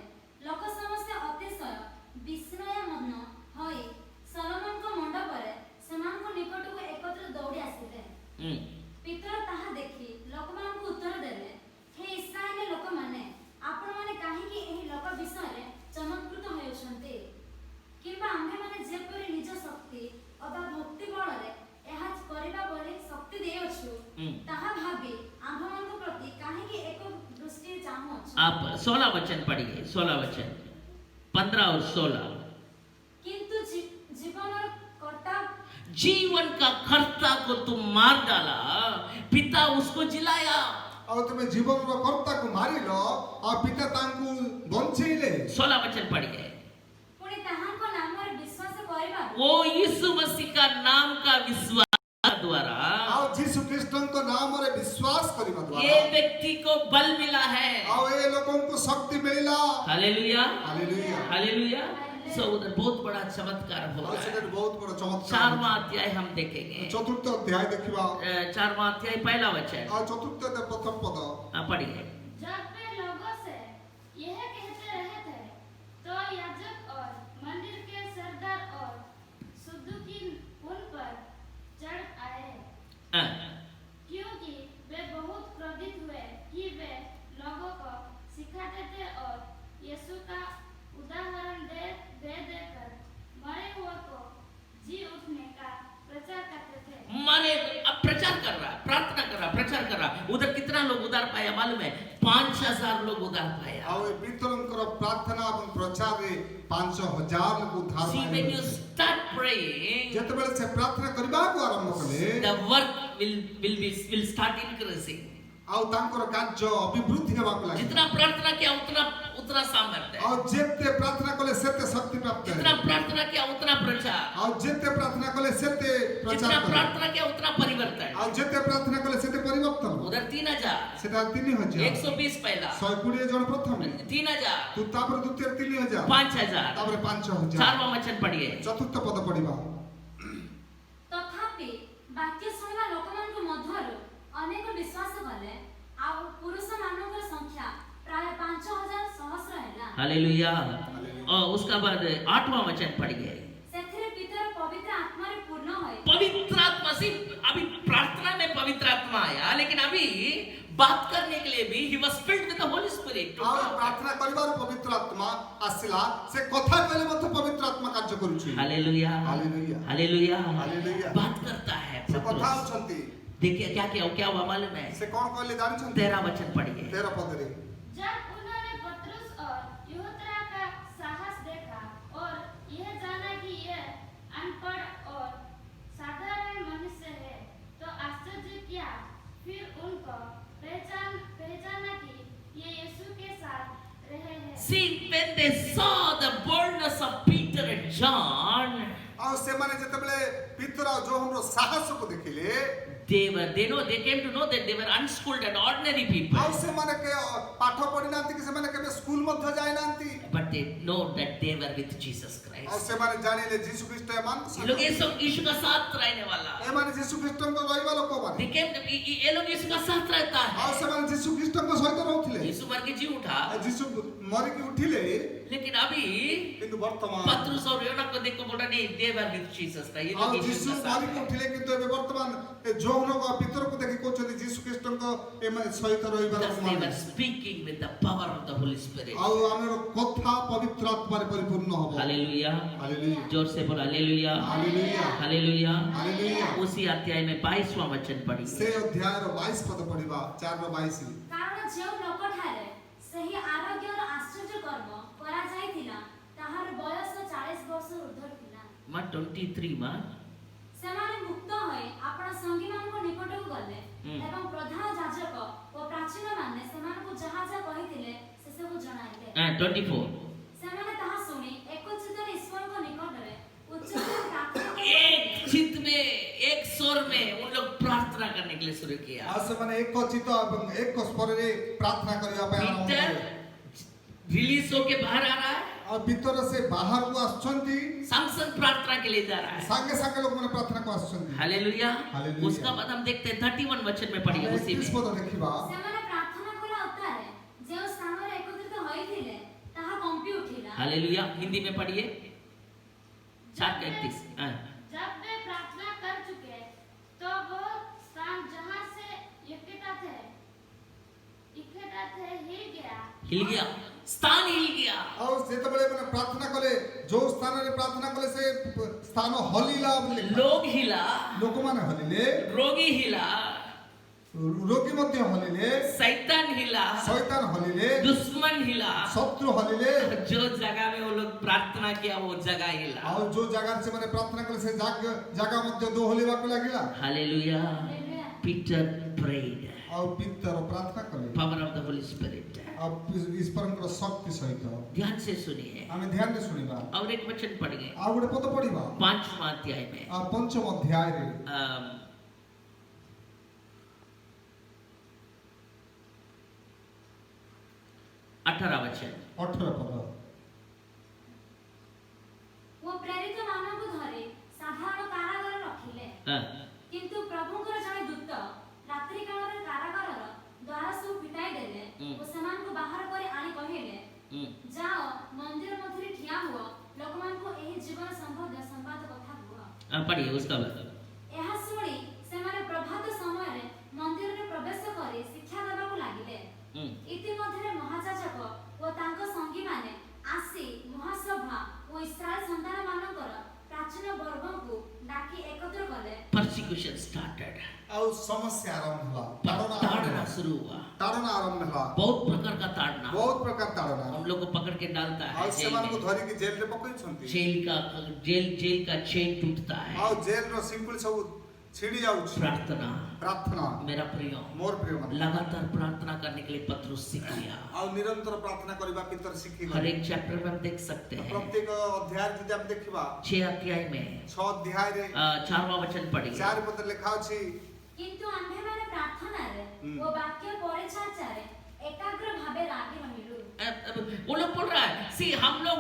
ଲୋକ ସମସ୍ତେ ଅତିଶୟ ବିସ୍ମୟମଗ୍ନ ହୋଇ ସଲୋମନଙ୍କ ମଣ୍ଡପରେ ସେମାନଙ୍କ ନିକଟକୁ ଏକତ୍ର ଦୌଡ଼ି ଆସିଲେ। ପିତର ତାହା ଦେଖି ଲୋକମାନଙ୍କୁ ଉତ୍ତର ଦେଲେ, ହେ ଇସ୍ରାଏଲ ଲୋକମାନେ, ଆପଣମାନେ କାହିଁକି ଏହି ଲୋକ ବିଷୟରେ ଚମତ୍କୃତ ହେଉଛନ୍ତି? କିମ୍ବା ଆମ୍ଭେମାନେ ଯେପରି ନିଜ ଶକ୍ତି ଅବା ଭକ୍ତି ବଳରେ ଏହା କରିବା ବୋଲି ଶକ୍ତି ଦେଇଅଛୁ, ତାହା ଭାବି ଆମ୍ଭମାନଙ୍କ ପ୍ରତି କାହିଁକି ଏକ ଦୃଷ୍ଟିରେ ଚାହୁଁଅଛୁ? आप 16 वचन पढ़िए, 16 वचन, 15 और 16। କିନ୍ତୁ ଜୀବନର କର୍ତ୍ତା जीवन का कर्ता को तुम मार डाला, पिता उसको जिलाया। ଆଉ ତୁମେ ଜୀବନର କର୍ତ୍ତାକୁ ମାରିଲ, ଆଉ ପିତା ତାଙ୍କୁ ବଞ୍ଚେଇଲେ। 16 वचन पढ़िए। ପୁଣି ତାହାଙ୍କ ନାମରେ ବିଶ୍ୱାସ କରିବାରୁ वो यीशु मसीह का नाम का विश्वास द्वारा ଆଉ ଯୀଶୁ ଖ୍ରୀଷ୍ଟଙ୍କ ନାମରେ ବିଶ୍ୱାସ କରିବା ये ଦ୍ୱାରା व्यक्ति को बल मिला है। ଆଉ ଏ ଲୋକଙ୍କୁ ଶକ୍ତି ମିଳିଲା। Hallelujah, hallelujah. हालेलुया। सो उधर बहुत बड़ा चमत्कार ଆଉ होगा। ସେଟା ବହୁତ ବଡ଼ ଚମତ୍କାର। 4वां अध्याय हम देखेंगे। ଚତୁର୍ଥ ଅଧ୍ୟାୟ ଦେଖିବା। 4वां अध्याय पहला वचन ଆଉ ଚତୁର୍ଥ ଅଧ୍ୟାୟ ପ୍ରଥମ ପଦ। पढ़िए। जब वे लोगों से यह कहते रहे थे, तो याजक और मंदिर के सरदार और सदूकी उन पर चढ़ आए, हाँ, क्योंकि वे बहुत क्रोधित हुए कि वे लोगों को सिखाते थे और यीशु का उदाहरण दे देकर मरे हुए को जी उठने का प्रचार करते थे। मारे अब प्रचार कर रहा, प्रार्थना कर रहा, प्रचार कर रहा। उधर कितना लोग उधार पाया मालूम है? 5,000 लोग उधार पाया। ଆଉ ଏ ପିତରଙ୍କର ପ୍ରାର୍ଥନା ଏବଂ ପ୍ରଚାରରେ 5,000 ଲୋକ ଉଦ୍ଧାର See, when you ପାଇଲେ। start praying, ଯେତେବେଳେ ସେ ପ୍ରାର୍ଥନା କରିବାକୁ ଆରମ୍ଭ କଲେ, the work will start increasing. ଆଉ ତାଙ୍କର କାର୍ଯ୍ୟ ଅଭିବୃଦ୍ଧି ହେବାକୁ ଲାଗିଲା। जितना प्रार्थना किया उतना सामर्थ्य, ଆଉ ଯେତେ ପ୍ରାର୍ଥନା କଲେ ସେତେ ଶକ୍ତି ପ୍ରାପ୍ତ जितना ହେଲେ। प्रार्थना किया उतना प्रचार, ଆଉ ଯେତେ ପ୍ରାର୍ଥନା କଲେ ସେତେ ପ୍ରଚାର जितना କଲେ। प्रार्थना किया उतना परिवर्तन। ଆଉ ଯେତେ ପ୍ରାର୍ଥନା କଲେ ସେତେ ପରିବର୍ତ୍ତନ। उधर 3,000, ସେଟା 3,000, 120 पहला, 120 ଜଣ ପ୍ରଥମେ, 3,000, ତାପରେ ଦ୍ୱିତୀୟ 3,000, 5,000। ତାପରେ 5,000। 4वां वचन पढ़िए। ଚତୁର୍ଥ ପଦ ପଢିବା। ତଥାପି ବାକ୍ୟ ଶୁଣିବା ଲୋକମାନଙ୍କ ମଧ୍ୟରୁ ଅନେକ ବିଶ୍ୱାସ କଲେ, ଆଉ ପୁରୁଷମାନଙ୍କର ସଂଖ୍ୟା ପ୍ରାୟ 5,000 ସହସ୍ର ହେଲା। हालेलुया। और उसका बाद 8वां वचन पढ़िए। पवित्र आत्मा आया, लेकिन अभी बात करने के लिए भी he was filled with the Holy Spirit. ଆଉ ପ୍ରାର୍ଥନା କରିବାରୁ ପବିତ୍ର ଆତ୍ମା ଆସିଲା ସେ କଥା କହିଲେ ମଧ୍ୟ ପବିତ୍ର ଆତ୍ମା କାର୍ଯ୍ୟ କରୁଛି हालेलुया, हालेलुया, हालेलुया, हालेलुया। बात करता है ସେ କଥା पतरस। ହଉଛନ୍ତି देखिए क्या क्या क्या हुआ मालूम है? ସେ କଣ କହିଲେ ଜାଣିଛନ୍ତି 13 वचन पढ़िए। 13 पदରେ जब उन्होंने पतरस और यूहत्रा का साहस देखा और यह जाना कि यह अनपढ़ और साधारण मनुष्य है, तो आश्चर्य किया। फिर उनको पहचाना कि ये यीशु के साथ रहे हैं। See, when they saw the boldness of Peter and John, ଆଉ ସେମାନେ ଯେତେବେଳେ ପିତର ଯୋଉ ଆମର ସାହସକୁ ଦେଖିଲେ they came to know that they were unschooled and ordinary people. ଆଉ ସେମାନେ ପାଠ ପଢି ନାହାନ୍ତି କି ସେମାନେ କେବେ ସ୍କୁଲ ମଧ୍ୟ ଯାଇନାହାନ୍ତି But they know that they were with Jesus ଆଉ Christ. ସେମାନେ ଜାଣିଲେ ଯୀଶୁ ଖ୍ରୀଷ୍ଟ ये लोग यीशु का साथ रहने वाला। ଏମାନେ ଯୀଶୁ ଖ୍ରୀଷ୍ଟଙ୍କ ରହିବା ଲୋକମାନେ They came to- ये लोग यीशु का साथ रहता ଆଉ है। ସେମାନେ ଯୀଶୁ ଖ୍ରୀଷ୍ଟଙ୍କ ସହିତ ରହୁଥିଲେ यीशु मर के जी उठा, ଆଉ ଯୀଶୁ ମରିକି ଉଠିଲେ लेकिन अभी କିନ୍ତୁ ବର୍ତ୍ତମାନ पतरस और यूहन्ना को देखो बोला नहीं, they were with Jesus Christ. ये ଆଉ लोग ଯୀଶୁ यीशु का साथ ମରିକି है। ଉଠିଲେ କିନ୍ତୁ ଏବେ ବର୍ତ୍ତମାନ ଏ ଯୌନକ ପିତରକୁ ଦେଖି କହୁଛନ୍ତି ଯୀଶୁ ଖ୍ରୀଷ୍ଟଙ୍କ ଏମାନେ ସହିତ ରହିବାର Because they ଲୋକମାନେ were speaking with the power of the Holy Spirit. ଆଉ ଆମର କଥା ପବିତ୍ର ଆତ୍ମାରେ ପରିପୂର୍ଣ୍ଣ ହବ हालेलुया, हालेलुया जोर से बोलो हालेलुया, हालेलुया हालेलुया। हालेलुया उसी अध्याय में 22वां वचन ସେ पढ़िए। ଅଧ୍ୟାୟର 22 ପଦ ପଢିବା 4:22 କାରଣ ଯେଉଁ ଲୋକଠାରେ ସେହି ଆରୋଗ୍ୟର ଆଶ୍ଚର୍ଯ୍ୟ କର୍ମ କରାଯାଇଥିଲା ତାହାର ବୟସ 40 ବର୍ଷ ଉର୍ଦ୍ଧ୍ୱ ଥିଲା। माँ 23 माँ ସେମାନେ ମୁକ୍ତ ହୋଇ ଆପଣା ସଙ୍ଗୀମାନଙ୍କ ନିକଟକୁ ଗଲେ ଏବଂ ପ୍ରଧାନ ଯାଜକ ଓ ପ୍ରାଚୀନମାନେ ସେମାନଙ୍କୁ ଯାହା ଯାହା କହିଥିଲେ ସେସବୁ ଜଣାଇଲେ। 24 ସେମାନେ ତାହା ଶୁଣି ଏକଚିତ୍ତରେ ଈଶ୍ୱରଙ୍କ ନିକଟରେ ଉଚ୍ଚସ୍ୱରରେ ପ୍ରାର୍ଥନା एक କଲେ। चित्त में एक स्वर में उन लोग प्रार्थना करने के लिए शुरू किया। ଆଉ ସେମାନେ ଏକଚିତ ଏବଂ ଏକ ସ୍ୱରରେ ପ୍ରାର୍ଥନା କରିବା ପାଇଁ ଆରମ୍ଭ पीटर କଲେ रिलीज होके बाहर आ रहा है, ଆଉ ଭିତର ସେ ବାହାରକୁ ଆସୁଛନ୍ତି समसन प्रार्थना के लिए जा रहा है। ସାଙ୍ଗେ ସାଙ୍ଗେ ଲୋକମାନେ ପ୍ରାର୍ଥନାକୁ ଆସୁଛନ୍ତି हालेलुया। हालेलुया। उसका बाद हम देखते हैं 31 वचन में पढ़िए ଆମେ उसी 31 में। ପଦ ଦେଖିବା ସେମାନେ ପ୍ରାର୍ଥନା କଲା ଉତ୍ତାରେ ଯେଉଁ ସ୍ଥାନରେ ଏକତ୍ରିତ ହୋଇଥିଲେ ତାହା କମ୍ପି ଉଠିଲା। हालेलुया। हिंदी में पढ़िए 4:31। जब वे प्रार्थना कर चुके तो वो स्थान जहाँ से इकट्ठा थे हिल गया, स्थान हिल गया। ଆଉ ଯେତେବେଳେ ମାନେ ପ୍ରାର୍ଥନା କଲେ ଯୋଉ ସ୍ଥାନରେ ପ୍ରାର୍ଥନା କଲେ ସେ ସ୍ଥାନ ହଲିଲା ବୋଲି लोग हिला, ଲୋକମାନେ ହଲିଲେ रोगी हिला, ରୋଗୀ ମଧ୍ୟ ହଲିଲେ शैतान हिला, ଶୈତାନ ହଲିଲେ दुश्मन हिला। ଶତ୍ରୁ ହଲିଲେ जो जगह में वो लोग प्रार्थना किया वो जगह हिला। ଆଉ ଯୋଉ ଜାଗାରେ ସେମାନେ ପ୍ରାର୍ଥନା କଲେ ସେ ଜାଗା ମଧ୍ୟ ଦୋହଲିବାକୁ ଲାଗିଲା हालेलुया। पीटर प्रेड, ଆଉ ପିତର ପ୍ରାର୍ଥନା କଲେ power of the Holi spirit. ଆଉ ଈଶ୍ୱରଙ୍କର ଶକ୍ତି ସହିତ ध्यान से सुनिए ଆମେ ଧ୍ୟାନରେ ଶୁଣିବା और एक वचन पढ़िए ଆଉ ଗୋଟେ ପଦ ପଢିବା 5वां अध्याय में। ଆଉ ପଞ୍ଚମ ଅଧ୍ୟାୟରେ 18 वचन। 18 ପଦ ଓ ପ୍ରେରିତମାନଙ୍କୁ ଧରି ସାଧାରଣ କାରାଗାରରେ ରଖିଲେ। କିନ୍ତୁ ପ୍ରଭୁଙ୍କର ଜଣେ ଦୂତ ରାତ୍ରି କାଳରେ କାରାଗାରର ଦ୍ୱାର ସବୁ ଫିଟାଇ ଦେଲେ ଓ ସେମାନଙ୍କୁ ବାହାର କରି ଆଣି କହିଲେ, ଯାଅ ମନ୍ଦିର ମଧ୍ୟରେ ଠିଆ ହୁଅ, ଲୋକମାନଙ୍କୁ ଏହି ଜୀବନ ସମ୍ବନ୍ଧୀୟ ସମ୍ବାଦ କଥା କୁହ। पढ़िए उसका बाद। ଏହା ଶୁଣି ସେମାନେ ପ୍ରଭାତ ସମୟରେ ମନ୍ଦିରରେ ପ୍ରବେଶ କରି ଶିକ୍ଷା ଦେବାକୁ ଲାଗିଲେ। ଇତିମଧ୍ୟରେ ମହାଯାଜକ ଓ ତାଙ୍କ ସଙ୍ଗୀମାନେ ଆସି ମହାସଭା ଓ ଇସ୍ରାଏଲ ସନ୍ତାନମାନଙ୍କର ପ୍ରାଚୀନ ବର୍ଗଙ୍କୁ ଡାକି ଏକତ୍ର କଲେ। Persecution started, ଆଉ ସମସ୍ୟା ଆରମ୍ଭ ହେଲା ताड़ना शुरू हुआ। ତାଡ଼ନା ଆରମ୍ଭ ହେଲା बहुत प्रकार का ताड़ना ବହୁତ प्रकार ତାଡ଼ନା हम लोग को पकड़ के डालता है ଆଉ जेल ସେମାନଙ୍କୁ में। ଧରିକି ଜେଲରେ ପକେଇଛନ୍ତି जेल का चेन टूटता है। ଆଉ ଜେଲର ସିମ୍ପଲ ସବୁ ଛିଡି ଯାଉଛି प्रार्थना, ପ୍ରାର୍ଥନା मेरा प्रिय, ମୋର ପ୍ରିୟ ମାନେ लगातार प्रार्थना करने के लिए पत्रुस सीख लिया। ଆଉ ନିରନ୍ତର ପ୍ରାର୍ଥନା କରିବା ପିତର ଶିଖି हर एक चैप्टर में हम देख सकते हैं। ପ୍ରତ୍ୟେକ ଅଧ୍ୟାୟରେ ଯଦି ଆମେ ଦେଖିବା 6 अध्याय में 6 ଅଧ୍ୟାୟରେ 4वां वचन पढ़िए। 4 ପଦରେ ଲେଖା ଅଛି କିନ୍ତୁ ଆମ୍ଭେମାନେ ପ୍ରାର୍ଥନାରେ ଓ ବାକ୍ୟ ପରିଚର୍ଚ୍ଚାରେ ଏକାଗ୍ର ଭାବେ ଲାଗି ରହିଲୁ। वो लोग बोल रहा है सी हम लोग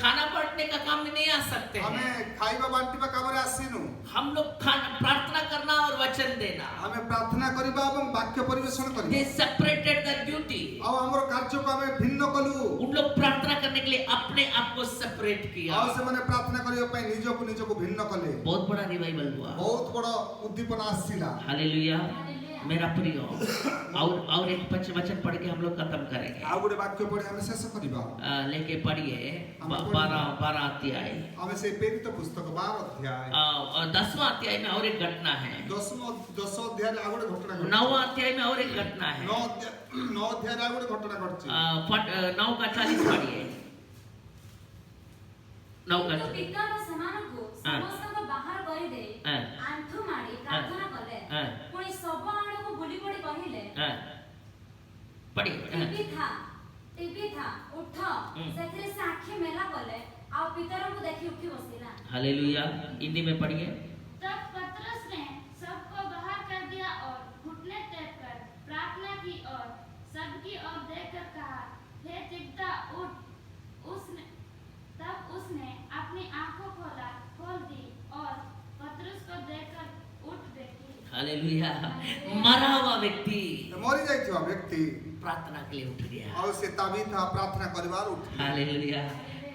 खाना बांटने का काम में नहीं आ सकते हैं। ଆମେ ଖାଇବା ବାଣ୍ଟିବା କାମରେ ଆସିନୁ। हम लोग प्रार्थना करना और वचन देना। ଆମେ ପ୍ରାର୍ଥନା କରିବା ଏବଂ ବାକ୍ୟ ପରିବେଷଣ କରିବା। They separated their duty. ଆଉ ଆମର କାର୍ଯ୍ୟକୁ ଆମେ ଭିନ୍ନ କଲୁ। उन लोग प्रार्थना करने के लिए अपने आप को सेपरेट किया। ଆଉ ସେମାନେ ପ୍ରାର୍ଥନା କରିବା ପାଇଁ ନିଜକୁ ଭିନ୍ନ କଲେ। बहुत बड़ा रिवाइवल हुआ। ବହୁତ ବଡ଼ ଉଦ୍ଦୀପନା ଆସିଲା। हालेलुया। मेरा प्रिय और एक वचन पढ़ के हम लोग खत्म करेंगे। ଆଉ ଗୋଟେ ବାକ୍ୟ ପଢି ଆମେ ଶେଷ କରିବା। लेके पढ़िए 12 अध्याय। ଆମେ ସେଇ ପ୍ରେରିତ ପୁସ୍ତକ 12 ଅଧ୍ୟାୟ 10वां अध्याय में और एक घटना है। 10 ଅଧ୍ୟାୟରେ ଆଉ ଗୋଟେ ଘଟଣା ଘଟିଛି। 9वां अध्याय में और एक घटना है। 9 ଅଧ୍ୟାୟରେ ଆଉ ଗୋଟେ ଘଟଣା ଘଟିଛି। 9 का 40 पढ़िए। 9 का କିନ୍ତୁ ପିତର ସେମାନଙ୍କୁ ସମସ୍ତଙ୍କ ବାହାର କରିଦେଇ ଆଣ୍ଠୁ ମାଡ଼ି ପ୍ରାର୍ଥନା କଲେ। ପୁଣି ଶବ ଆଡ଼କୁ ବୁଲି ପଡ଼ି କହିଲେ, पढ़िए। ଟିବିଥା ଉଠ। ସେଥିରେ ସେ ଆଖି ମେଲା କଲେ ଆଉ ପିତରଙ୍କୁ ଦେଖି ଉଠି ବସିଲା। हालेलुया। हिंदी में पढ़िए। तब पतरस ने सबको बाहर कर दिया और घुटने टेक कर प्रार्थना की और सबकी ओर देखकर कहा, हे तिब्ता उठ। तब उसने अपनी आंखों खोल दी और पतरस को देखकर उठ बैठी। हालेलुया। मरा हुआ व्यक्ति ମରି ଯାଇଥିବା ବ୍ୟକ୍ତି प्रार्थना के लिए उठ गया। ଆଉ ସେ ତାବିଥା ପ୍ରାର୍ଥନା କରିବାର ଉଠିଲେ। हालेलुया।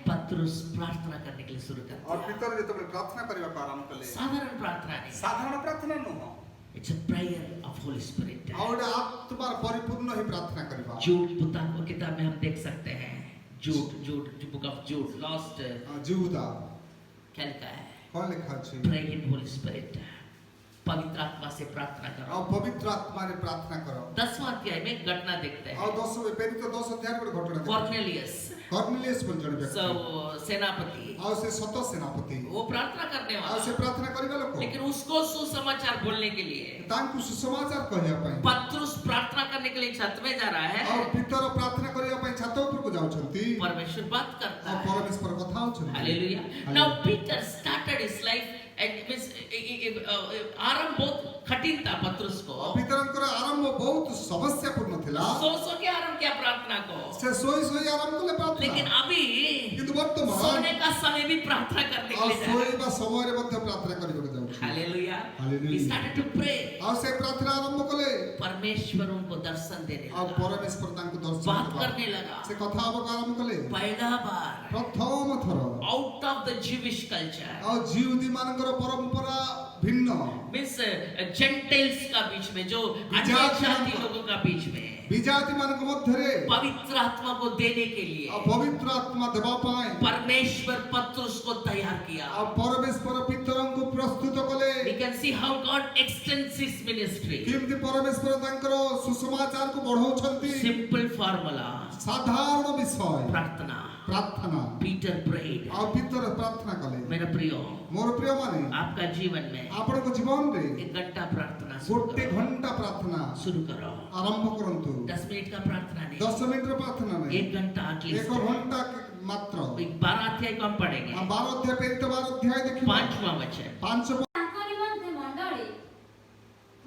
पतरस प्रार्थना करने के लिए शुरू कर और दिया। ପିତର ଯେତେବେଳେ ପ୍ରାର୍ଥନା କରିବାକୁ ଆରମ୍ଭ କଲେ साधारण प्रार्थना नहीं। ସାଧାରଣ ପ୍ରାର୍ଥନା ନୁହଁ। It's a prayer of Holy Spirit. ଆଉ ଗୋଟେ ଆତ୍ମାର ପରିପୂର୍ଣ୍ଣ ହିଁ ପ୍ରାର୍ଥନା କରିବା। जूड किताब में हम देख सकते हैं। जूड बुक ऑफ जूड लास्ट जिहुदा क्या लिखा है? କଣ ଲେଖା ଅଛି? Pray in Holy Spirit. पवित्र आत्मा से प्रार्थना करो। ଆଉ ପବିତ୍ର ଆତ୍ମାରେ ପ୍ରାର୍ଥନା କର। 10वां अध्याय में घटना देखते ଆଉ हैं। 10 ପ୍ରେରିତ 10 ଅଧ୍ୟାୟରେ ଗୋଟେ ଘଟଣା ଦେଖାଯାଏ। कॉर्नेलियस କର୍ନେଲିୟସ୍ ବୋଲି ଜଣେ ବ୍ୟକ୍ତି सेनापति ଆଉ ସେ ସତ ସେନାପତି वो प्रार्थना करने ଆଉ ସେ वाला, ପ୍ରାର୍ଥନା କରିବା ଲୋକ लेकिन उसको सुसमाचार बोलने के लिए ତାଙ୍କୁ ସୁସମାଚାର କହିବା ପାଇଁ पतरस प्रार्थना करने के लिए छत में जा रहा है। ଆଉ ପିତର ପ୍ରାର୍ଥନା କରିବା ପାଇଁ ଛାତ ଉପରକୁ ଯାଉଛନ୍ତି परमेश्वर बात करता ଆଉ है। ପରମେଶ୍ୱର କଥା ହଉଛନ୍ତି। Hallelujah. Now Peter started his life and आरंभ बहुत कठिन था पतरस को। ଆଉ ପିତରଙ୍କର ଆରମ୍ଭ ବହୁତ ସମସ୍ୟାପୂର୍ଣ୍ଣ ଥିଲା। सो के आरंभ किया प्रार्थना को। ସେ ଶୋଇ ଆରମ୍ଭ କଲେ लेकिन ପ୍ରାର୍ଥନା। अभी କିନ୍ତୁ ବର୍ତ୍ତମାନ सोने का समय भी प्रार्थना करने के ଆଉ लिए जा रहा है। ଶୋଇବା ସମୟରେ ମଧ୍ୟ ପ୍ରାର୍ଥନା କରିବାକୁ ଯାଉଛି। Hallelujah. Hallelujah. He started to pray. ଆଉ ସେ ପ୍ରାର୍ଥନା ଆରମ୍ଭ କଲେ परमेश्वर उनको दर्शन देने ଆଉ लगा, ପରମେଶ୍ୱର ତାଙ୍କୁ ଦର୍ଶନ बात ଦେବା। करने लगा। ସେ କଥା ହେବାକୁ ଆରମ୍ଭ କଲେ। पहला बार ପ୍ରଥମ ଥର आउट ऑफ द जीविश कल्चर ଆଉ ଜିହୁଦୀ ମାନଙ୍କର ପରମ୍ପରା ଭିନ୍ନ मीन्स जेंटाइल्स का बीच में, जो अन्य जाति लोगों का बीच में ବିଜାତି ମାନଙ୍କ ମଧ୍ୟରେ पवित्र आत्मा को देने के लिए ଆଉ ପବିତ୍ର ଆତ୍ମା ଦେବା ପାଇଁ परमेश्वर पतरस को तैयार किया। ଆଉ ପରମେଶ୍ୱର ପିତରଙ୍କୁ ପ୍ରସ୍ତୁତ କଲେ। We can see how God extends his ministry. କେମିତି ପରମେଶ୍ୱର ତାଙ୍କର ସୁସମାଚାରକୁ ବଢାଉଛନ୍ତି। Simple formula. ସାଧାରଣ ବିଷୟ प्रार्थना। ପ୍ରାର୍ଥନା। Peter prayed. ଆଉ ପିତର ପ୍ରାର୍ଥନା କଲେ। मेरा प्रिय, ମୋର ପ୍ରିୟ ମାନେ आपका जीवन में ଆପଣଙ୍କ ଜୀବନରେ 1 घंटा प्रार्थना शुरू ଗୋଟେ करो। ଘଣ୍ଟା ପ୍ରାର୍ଥନା शुरू करो। ଆରମ୍ଭ କରନ୍ତୁ। 10 मिनट का प्रार्थना नहीं, 10 ମିନିଟର ପ୍ରାର୍ଥନା ନାହିଁ, 1 घंटा ଏକ एटलीस्ट। ଘଣ୍ଟା ମାତ୍ର। 12 अध्याय को हम पढ़ेंगे। ଆଉ 12 ଅଧ୍ୟାୟ ପ୍ରେରିତ 12 ଅଧ୍ୟାୟ ଦେଖିବା। 5वां वचन। 5 ତାଙ୍କ ନିମନ୍ତେ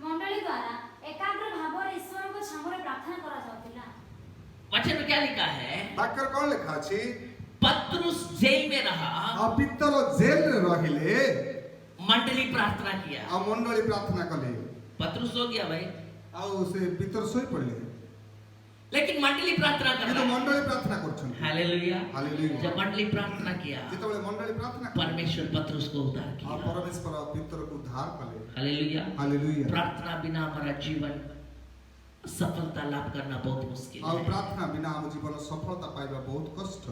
ମଣ୍ଡଳୀ ଦ୍ୱାରା ଏକାଗ୍ର ଭାବରେ ଈଶ୍ୱରଙ୍କ ଛାମୁରେ ପ୍ରାର୍ଥନା କରାଯାଉଥିଲା। वचन में क्या लिखा है? ବାକ୍ୟରେ କଣ ଲେଖା ଅଛି? पतरस जेल में रहा, ଆଉ ପିତର ଜେଲରେ ରହିଲେ मंडली प्रार्थना किया। ଆଉ ମଣ୍ଡଳୀ ପ୍ରାର୍ଥନା କଲେ। पतरस हो गया भाई, ଆଉ ସେ ପିତର ଶୋଇ ପଡିଲେ लेकिन मंडली प्रार्थना कर କିନ୍ତୁ रहा है। ମଣ୍ଡଳୀ ପ୍ରାର୍ଥନା କରୁଛନ୍ତି। हालेलुया। ହାଲେଲୁୟା। जब मंडली प्रार्थना किया, ଯେତେବେଳେ ମଣ୍ଡଳୀ ପ୍ରାର୍ଥନା କଲେ परमेश्वर पतरस को उद्धार ଆଉ किया। ପରମେଶ୍ୱର ପିତରକୁ ଉଦ୍ଧାର କଲେ। हालेलुया। ହାଲେଲୁୟା। प्रार्थना बिना हमारा जीवन सफलता लाभ करना बहुत मुश्किल ଆଉ है। ପ୍ରାର୍ଥନା ବିନା ଆମ ଜୀବନ ସଫଳତା ପାଇବା ବହୁତ କଷ୍ଟ।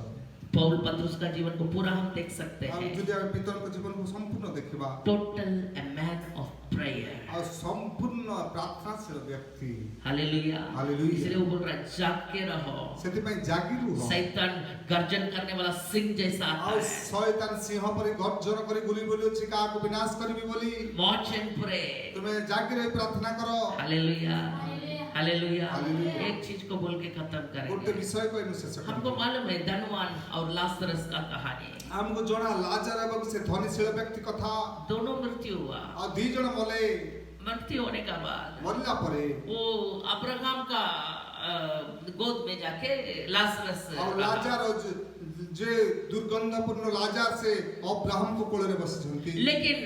पौल पतरस का जीवन को पूरा हम देख सकते ଆଉ हैं। ଯଦି ଆମେ ପିତରଙ୍କ ଜୀବନକୁ ସମ୍ପୂର୍ଣ୍ଣ ଦେଖିବା total a man of prayer. ଆଉ ସମ୍ପୂର୍ଣ୍ଣ ପ୍ରାର୍ଥନାଶୀଳ ବ୍ୟକ୍ତି। हालेलुया। हालेलुया। इसलिए वो बोल रहा है जाग के रहो। ସେଥିପାଇଁ ଜାଗି ରୁହ। शैतान गर्जन करने वाला सिंह जैसा आता ଆଉ है। ଶୟତାନ ସିଂହ ପରି ଗର୍ଜନ କରି ବୁଲି ବୁଲି ଅଛି କାହାକୁ ବିନାଶ କରିବି ବୋଲି। Watch and pray. ତୁମେ ଜାଗି ରହି ପ୍ରାର୍ଥନା କର। हालेलुया। हालेलुया। हालेलुया। एक चीज को बोल के खत्म ଗୋଟେ करेंगे। ବିଷୟ କହିनु ଶେଷ हमको କରିବି। मालूम है धनवान और लाजरस का कहानी। ଆମକୁ ଜଣା ଲାଜର ଏବଂ ସେ ଧନୀଶୀଳ ବ୍ୟକ୍ତି କଥା। दोनों मृत्यु हुआ। ଆଉ ଦି ଜଣ ମଲେ। मृत्यु होने का बाद ମରିଲା ପରେ वो अब्राहम का गोद में जाके लाजरस ଆଉ रखा। ଲାଜାର ଯେ ଦୁର୍ଗନ୍ଧପୂର୍ଣ୍ଣ ଲାଜାର ସେ ଅବ୍ରାହମଙ୍କ କୋଳରେ ବସିଛନ୍ତି। लेकिन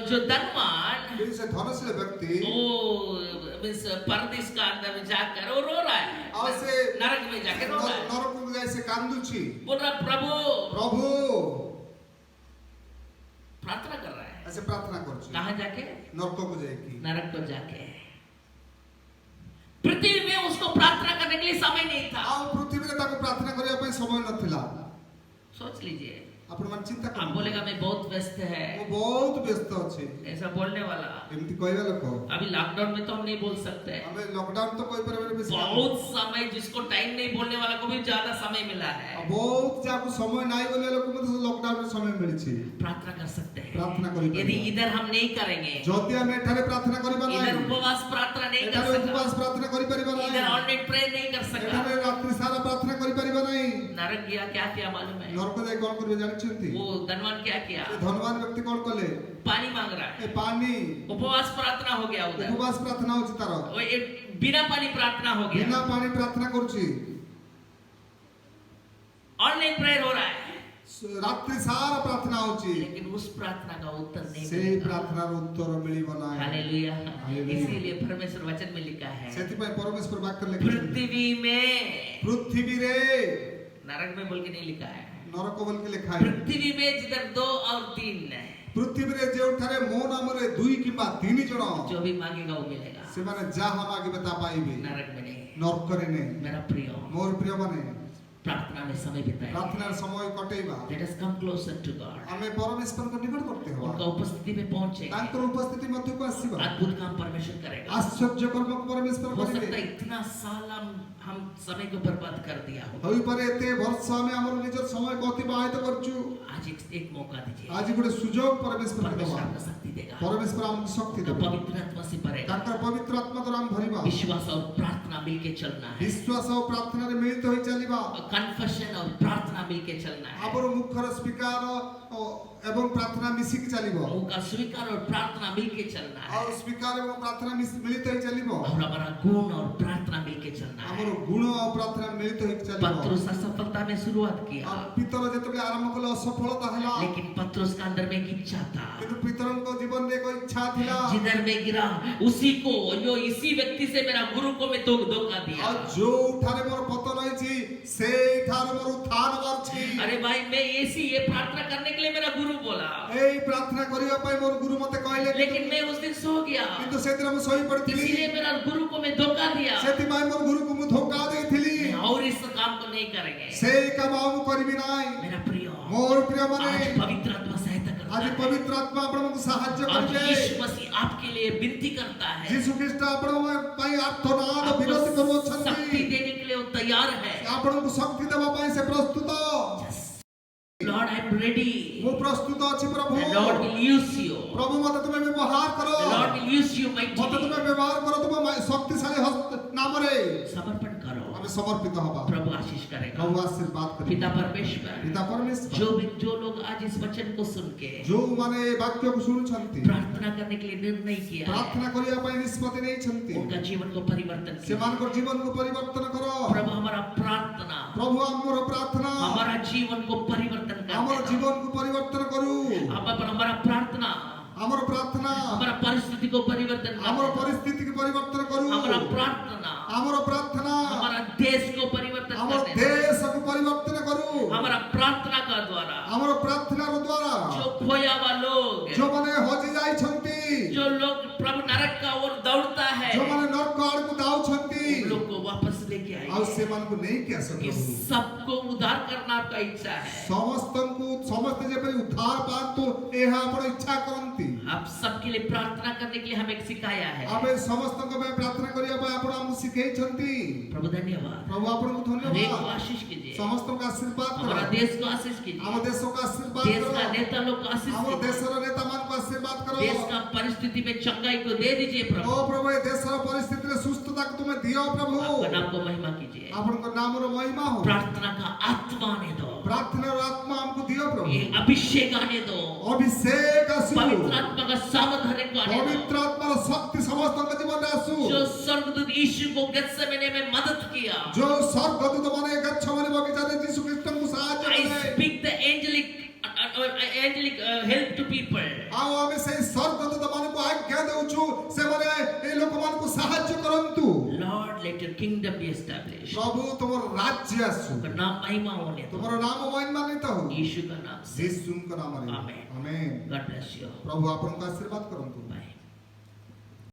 जो धनवान କିନ୍ତୁ ସେ ଧନଶୀଳ ବ୍ୟକ୍ତି वो मीन्स परदेश का अंदर में जाकर वो रो रहा है, और से नरक में जाकर रो रहा है, ନରକକୁ ଯାଇ ସେ କାନ୍ଦୁଛି, बोल रहा प्रभु, ପ୍ରଭୁ प्रार्थना कर रहा है। ସେ ପ୍ରାର୍ଥନା କରୁଛି कहाँ जाके? ନରକକୁ ଯାଇକି। नरक को जाके। पृथ्वी में उसको प्रार्थना करने के लिए समय नहीं था। ଆଉ ପୃଥିବୀରେ ତାକୁ ପ୍ରାର୍ଥନା କରିବା ପାଇଁ ସମୟ ନଥିଲା। सोच लीजिए, ଆପଣମାନେ ଚିନ୍ତା आप କରନ୍ତୁ, बोलेगा मैं बहुत व्यस्त है, ମୁଁ ବହୁତ ବ୍ୟସ୍ତ ଅଛି ऐसा बोलने वाला। ଏମିତି କହିବା ଲୋକ। अभी लॉकडाउन में तो हम नहीं बोल सकते। ଆମେ ଲକଡାଉନ ତ କହିପାରିବାନି ବେଶୀ। बहुत समय, जिसको टाइम नहीं बोलने वाला को भी ज्यादा समय मिला है, ବହୁତ ଯାହାକୁ ସମୟ ନାହିଁ ବୋଲି ଲୋକ ମଧ୍ୟ ଲକଡାଉନରେ ସମୟ ମିଳିଛି। प्रार्थना कर सकते हैं। प्रार्थना କରିପାରିବା। यदि इधर हम नहीं करेंगे, ଯଦି ଆମେ ଏଠାରେ ପ୍ରାର୍ଥନା କରିବା इधर ନାହିଁ, उपवास प्रार्थना नहीं कर ଏଠାରେ ଉପବାସ सकते, ପ୍ରାର୍ଥନା କରିପାରିବା इधर ନାହିଁ, ऑनलाइन प्रेयर नहीं कर सकता, ଏଠାରେ ରାତ୍ରି ସାରା ପ୍ରାର୍ଥନା କରିପାରିବା ନାହିଁ, नरक गया क्या किया मालूम है? ନରକ ଯାଇ କଣ କରିବେ ଜାଣିଛନ୍ତି? वो धनवान क्या किया? ସେ ଧନବାନ ବ୍ୟକ୍ତି କଣ କଲେ? पानी मांग रहा ଏ है, ପାଣି उपवास प्रार्थना हो गया उधर, ଉପବାସ ପ୍ରାର୍ଥନା ହଉଛି ତାର, वो एक बिना पानी प्रार्थना हो ବିନା गया, ପାଣି ପ୍ରାର୍ଥନା କରୁଛି, ऑनलाइन प्रेयर हो रहा है, ରାତ୍ରି ସାରା ପ୍ରାର୍ଥନା ହଉଛି, लेकिन उस प्रार्थना का उत्तर नहीं ସେଇ मिलेगा। ପ୍ରାର୍ଥନାର ଉତ୍ତର ମିଳିବ ନାହିଁ। हालेलुया। हालेलुया। इसीलिए परमेश्वर वचन में लिखा है, ସେଥିପାଇଁ ପରମେଶ୍ୱର ବାକ୍ୟ ଲେଖିଛନ୍ତି, पृथ्वी में, ପୃଥିବୀରେ नरक में बोल के नहीं लिखा है, ନରକ ବୋଲିକି ଲେଖା ହେଇଛି। पृथ्वी में जिधर 2 और 3 है, ପୃଥିବୀରେ ଯେଉଁଠାରେ ମୋ ନାମରେ 2 କିମ୍ବା 3 ଜଣ जो भी मांगेगा वो मिलेगा, ସେମାନେ ଯାହା ମାଗିବେ ତା ପାଇବେ, नरक में नहीं। ନରକରେ ନାହିଁ। मेरा प्रिय, ମୋର ପ୍ରିୟମାନେ, प्रार्थना में समय बिताए, ପ୍ରାର୍ଥନାର ସମୟ କଟେଇବା, let us come closer to God, ଆମେ ପରମେଶ୍ୱରଙ୍କ ନିକଟବର୍ତ୍ତୀ ହେବା, उनका उपस्थिति में पहुंचे, ତାଙ୍କର ଉପସ୍ଥିତି ମଧ୍ୟକୁ ଆସିବା, अद्भुत काम परमेश्वर करेगा। ଆଶ୍ଚର୍ଯ୍ୟ କର୍ମକୁ ପରମେଶ୍ୱର हो सकता है କରିବେ। इतना साल हम समय को बर्बाद कर दिया हो, ହୋଇପାରେ ଏତେ ବର୍ଷ ଆମେ ଆମର ନିଜର ସମୟକୁ ଅତିବାହିତ କରୁଛୁ। आज एक मौका दीजिए, ଆଜି ଗୋଟେ ସୁଯୋଗ ପରମେଶ୍ୱର ଦେବା, परमेश्वर आपको शक्ति देगा, ପରମେଶ୍ୱର ଆମକୁ ଶକ୍ତି तो ଦେବେ, पवित्र आत्मा से भरेगा, ତାଙ୍କର ପବିତ୍ର ଆତ୍ମା ଦ୍ୱାରା ଆମେ ଭରିବା, विश्वास और प्रार्थना मिलके चलना है, ବିଶ୍ୱାସ ଓ ପ୍ରାର୍ଥନାରେ ମିଳିତ ହୋଇ ଚାଲିବା, कन्फेशन और प्रार्थना मिलके चलना है, ଆମର ମୁଖର ସ୍ୱୀକାର ଏବଂ ପ୍ରାର୍ଥନା ମିଶିକି ଚାଲିବ, मुंह का स्वीकार और प्रार्थना मिलके चलना है, ଆଉ ସ୍ୱୀକାର ଏବଂ ପ୍ରାର୍ଥନା ମିଳିତ ହୋଇ ଚାଲିବ, और हमारा गुण और प्रार्थना मिलके चलना है। ଆମର ଗୁଣ ଆଉ ପ୍ରାର୍ଥନା ମିଳିତ ହୋଇକି ଚାଲିବ। पत्रुस असफलता में शुरुआत किया, ଆଉ ପିତର ଯେତେବେଳେ ଆରମ୍ଭ କଲେ ଅସଫଳତା ହେଲା, लेकिन पत्रुस का अंदर में एक इच्छा था, କିନ୍ତୁ ପିତରଙ୍କ ଜୀବନରେ ଏକ ଇଚ୍ଛା ଥିଲା, जिधर में गिरा उसी को, जो इसी व्यक्ति से मेरा गुरु को मैं धोखा दिया। ଆଉ ଯୋଉଠାରେ ମୋର ପତନ ହେଇଛି ସେଇଠାରୁ ମୋର ଉତ୍ଥାନ ବାହାରୁଛି। अरे भाई, मैं ये प्रार्थना करने के लिए मेरा गुरु बोला, ଏଇ ପ୍ରାର୍ଥନା କରିବା ପାଇଁ ମୋର ଗୁରୁ ମତେ କହିଲେ, लेकिन मैं उस दिन सो गया, କିନ୍ତୁ ସେଦିନ ମୁଁ ଶୋଇ ପଡିଥିଲି, इसीलिए मेरा गुरु को मैं धोखा दिया। ସେଥିପାଇଁ ମୋର ଗୁରୁକୁ ମୁଁ ଧୋକା ଦେଇଥିଲି। और इस काम को नहीं करेंगे। ସେଇ କାମ ଆଉ ମୁଁ କରିବି ନାହିଁ। मेरा प्रिय, ମୋର ପ୍ରିୟମାନେ, आज पवित्र आत्मा सहायता करता ଆଜି है। ପବିତ୍ର ଆତ୍ମା ଆପଣଙ୍କୁ ସାହାଯ୍ୟ आज କରିବେ। यीशु मसीह आपके लिए विनती करता है, ଯୀଶୁ ଖ୍ରୀଷ୍ଟ ଆପଣଙ୍କ ପାଇଁ ଆର୍ତ୍ତନାଦ ବିନତି आपको शक्ति କରୁଅଛନ୍ତି। देने के लिए वो तैयार है। ଆପଣଙ୍କୁ ଶକ୍ତି ଦେବା ପାଇଁ ସେ ପ୍ରସ୍ତୁତ। Lord, I am ready. ମୁଁ ପ୍ରସ୍ତୁତ ଅଛି ପ୍ରଭୁ। The Lord will use you. ପ୍ରଭୁ ମତେ ତୁମେ ବ୍ୟବହାର କର। The Lord will use you ମତେ mightily. ତୁମେ ବ୍ୟବହାର କର ତୁମ ଶକ୍ତିଶାଳୀ ନାମରେ। समर्पण करो, ଆମେ समर्पित ହବା। प्रभु आशीष करेगा। प्रभु आशीर्वाद କରିବେ। पिता परमेश्वर, ପିତା ପରମେଶ୍ୱର, जो लोग आज इस वचन को सुन के ଯୋଉମାନେ ଏ ବାକ୍ୟକୁ ଶୁଣୁଛନ୍ତି, प्रार्थना करने के लिए निर्णय किया है, ପ୍ରାର୍ଥନା କରିବା ପାଇଁ ନିଷ୍ପତ୍ତି ନେଇଛନ୍ତି, उनका जीवन को परिवर्तन किया। ସେମାନଙ୍କର ଜୀବନକୁ ପରିବର୍ତ୍ତନ କର। प्रभु, हमारा प्रार्थना ପ୍ରଭୁ ଆମର ପ୍ରାର୍ଥନା हमारा जीवन को परिवर्तन ଆମର कर देगा। ଜୀବନକୁ ପରିବର୍ତ୍ତନ କରୁ। हमारा प्रार्थना ଆମର ପ୍ରାର୍ଥନା हमारा परिस्थिति को परिवर्तन कर ଆମର देगा। ପରିସ୍ଥିତିକୁ ପରିବର୍ତ୍ତନ କରୁ। हमारा प्रार्थना ଆମର ପ୍ରାର୍ଥନା हमारा देश को परिवर्तन ଆମ कर देगा। ଦେଶକୁ ପରିବର୍ତ୍ତନ କରୁ। हमारा प्रार्थना का द्वारा ଆମର ପ୍ରାର୍ଥନାର ଦ୍ୱାରା जो खोया हुआ लोग, ଯୋଉମାନେ ହଜି ଯାଇଛନ୍ତି, जो लोग प्रभु नरक का ओर दौड़ता है, ଯୋଉମାନେ ନରକ ଆଡକୁ ଯାଉଛନ୍ତି, उन लोग को वापस लेके ଆଉ आइए। ସେମାନଙ୍କୁ ନେଇକି ଆସ ये ପ୍ରଭୁ। सबको उद्धार करना आपका इच्छा है। ସମସ୍ତଙ୍କୁ ସମସ୍ତେ ଯେପରି ଉଦ୍ଧାର ପାଆନ୍ତୁ ଏହା ଆପଣ ଇଚ୍ଛା କରନ୍ତି। आप सबके लिए प्रार्थना करने के लिए हमें सिखाया है। ଆମେ ସମସ୍ତଙ୍କ ପାଇଁ ପ୍ରାର୍ଥନା କରିବା ପାଇଁ ଆପଣ ଆମକୁ ଶିଖେଇଛନ୍ତି। प्रभु धन्यवाद। ପ୍ରଭୁ ଆପଣଙ୍କୁ हरेक को ଧନ୍ୟବାଦ। आशीष कीजिए, ସମସ୍ତଙ୍କୁ ଆଶୀର୍ବାଦ କର। हमारा देश को आशीष ଆମ कीजिए, ଦେଶକୁ ଆଶୀର୍ବାଦ देश का କର। नेता लोग को आशीष ଆମ कीजिए, ଦେଶର ନେତାମାନଙ୍କୁ ଆଶୀର୍ବାଦ କର। देश का परिस्थिति में चंगाई को दे दीजिए ଓ प्रभु। ପ୍ରଭୁ ଏ ଦେଶର ପରିସ୍ଥିତିରେ ସୁସ୍ଥତାକୁ ତୁମେ ଦିଅ ପ୍ରଭୁ। आपका नाम को महिमा कीजिए। ଆପଣଙ୍କ ନାମର ମହିମା ହଉ। प्रार्थना का आत्मा आने दो, ପ୍ରାର୍ଥନାର ଆତ୍ମା ଆମକୁ ଦିଅ ପ୍ରଭୁ। ये अभिषेक आने दो, ଅଭିଷେକ ଆସୁ। पवित्र आत्मा का सामर्थ्य आने दो, ପବିତ୍ର ଆତ୍ମାର ଶକ୍ତି ସମସ୍ତଙ୍କ ଜୀବନରେ ଆସୁ। जो स्वर्गदूत यीशु को गेत्सेमने में मदद किया, जो स्वर्गदूत माने गच्छमने बगीचारे यीशु ख्रीष्टଙ୍କୁ ସାହାଯ୍ୟ I କଲେ। speak the angelic help to people. ଆଉ ଆମେ ସେଇ ସ୍ୱର୍ଗଦୂତ ମାନଙ୍କୁ ଆଜ୍ଞା ଦେଉଛୁ ସେମାନେ ଏ ଲୋକମାନଙ୍କୁ ସାହାଯ୍ୟ କରନ୍ତୁ। Lord, let your kingdom be established. ପ୍ରଭୁ ତୁମର ରାଜ୍ୟ ଆସୁ, का नाम महिमा होने दो, ତୁମର ନାମ ମହିମାନ୍ୱିତ ହଉ यीशु का नाम से। ଯୀଶୁଙ୍କ ନାମରେ ଆମେନ୍। ଆମେନ୍। God bless you. ପ୍ରଭୁ ଆପଣଙ୍କୁ ଆଶୀର୍ବାଦ କରନ୍ତୁ।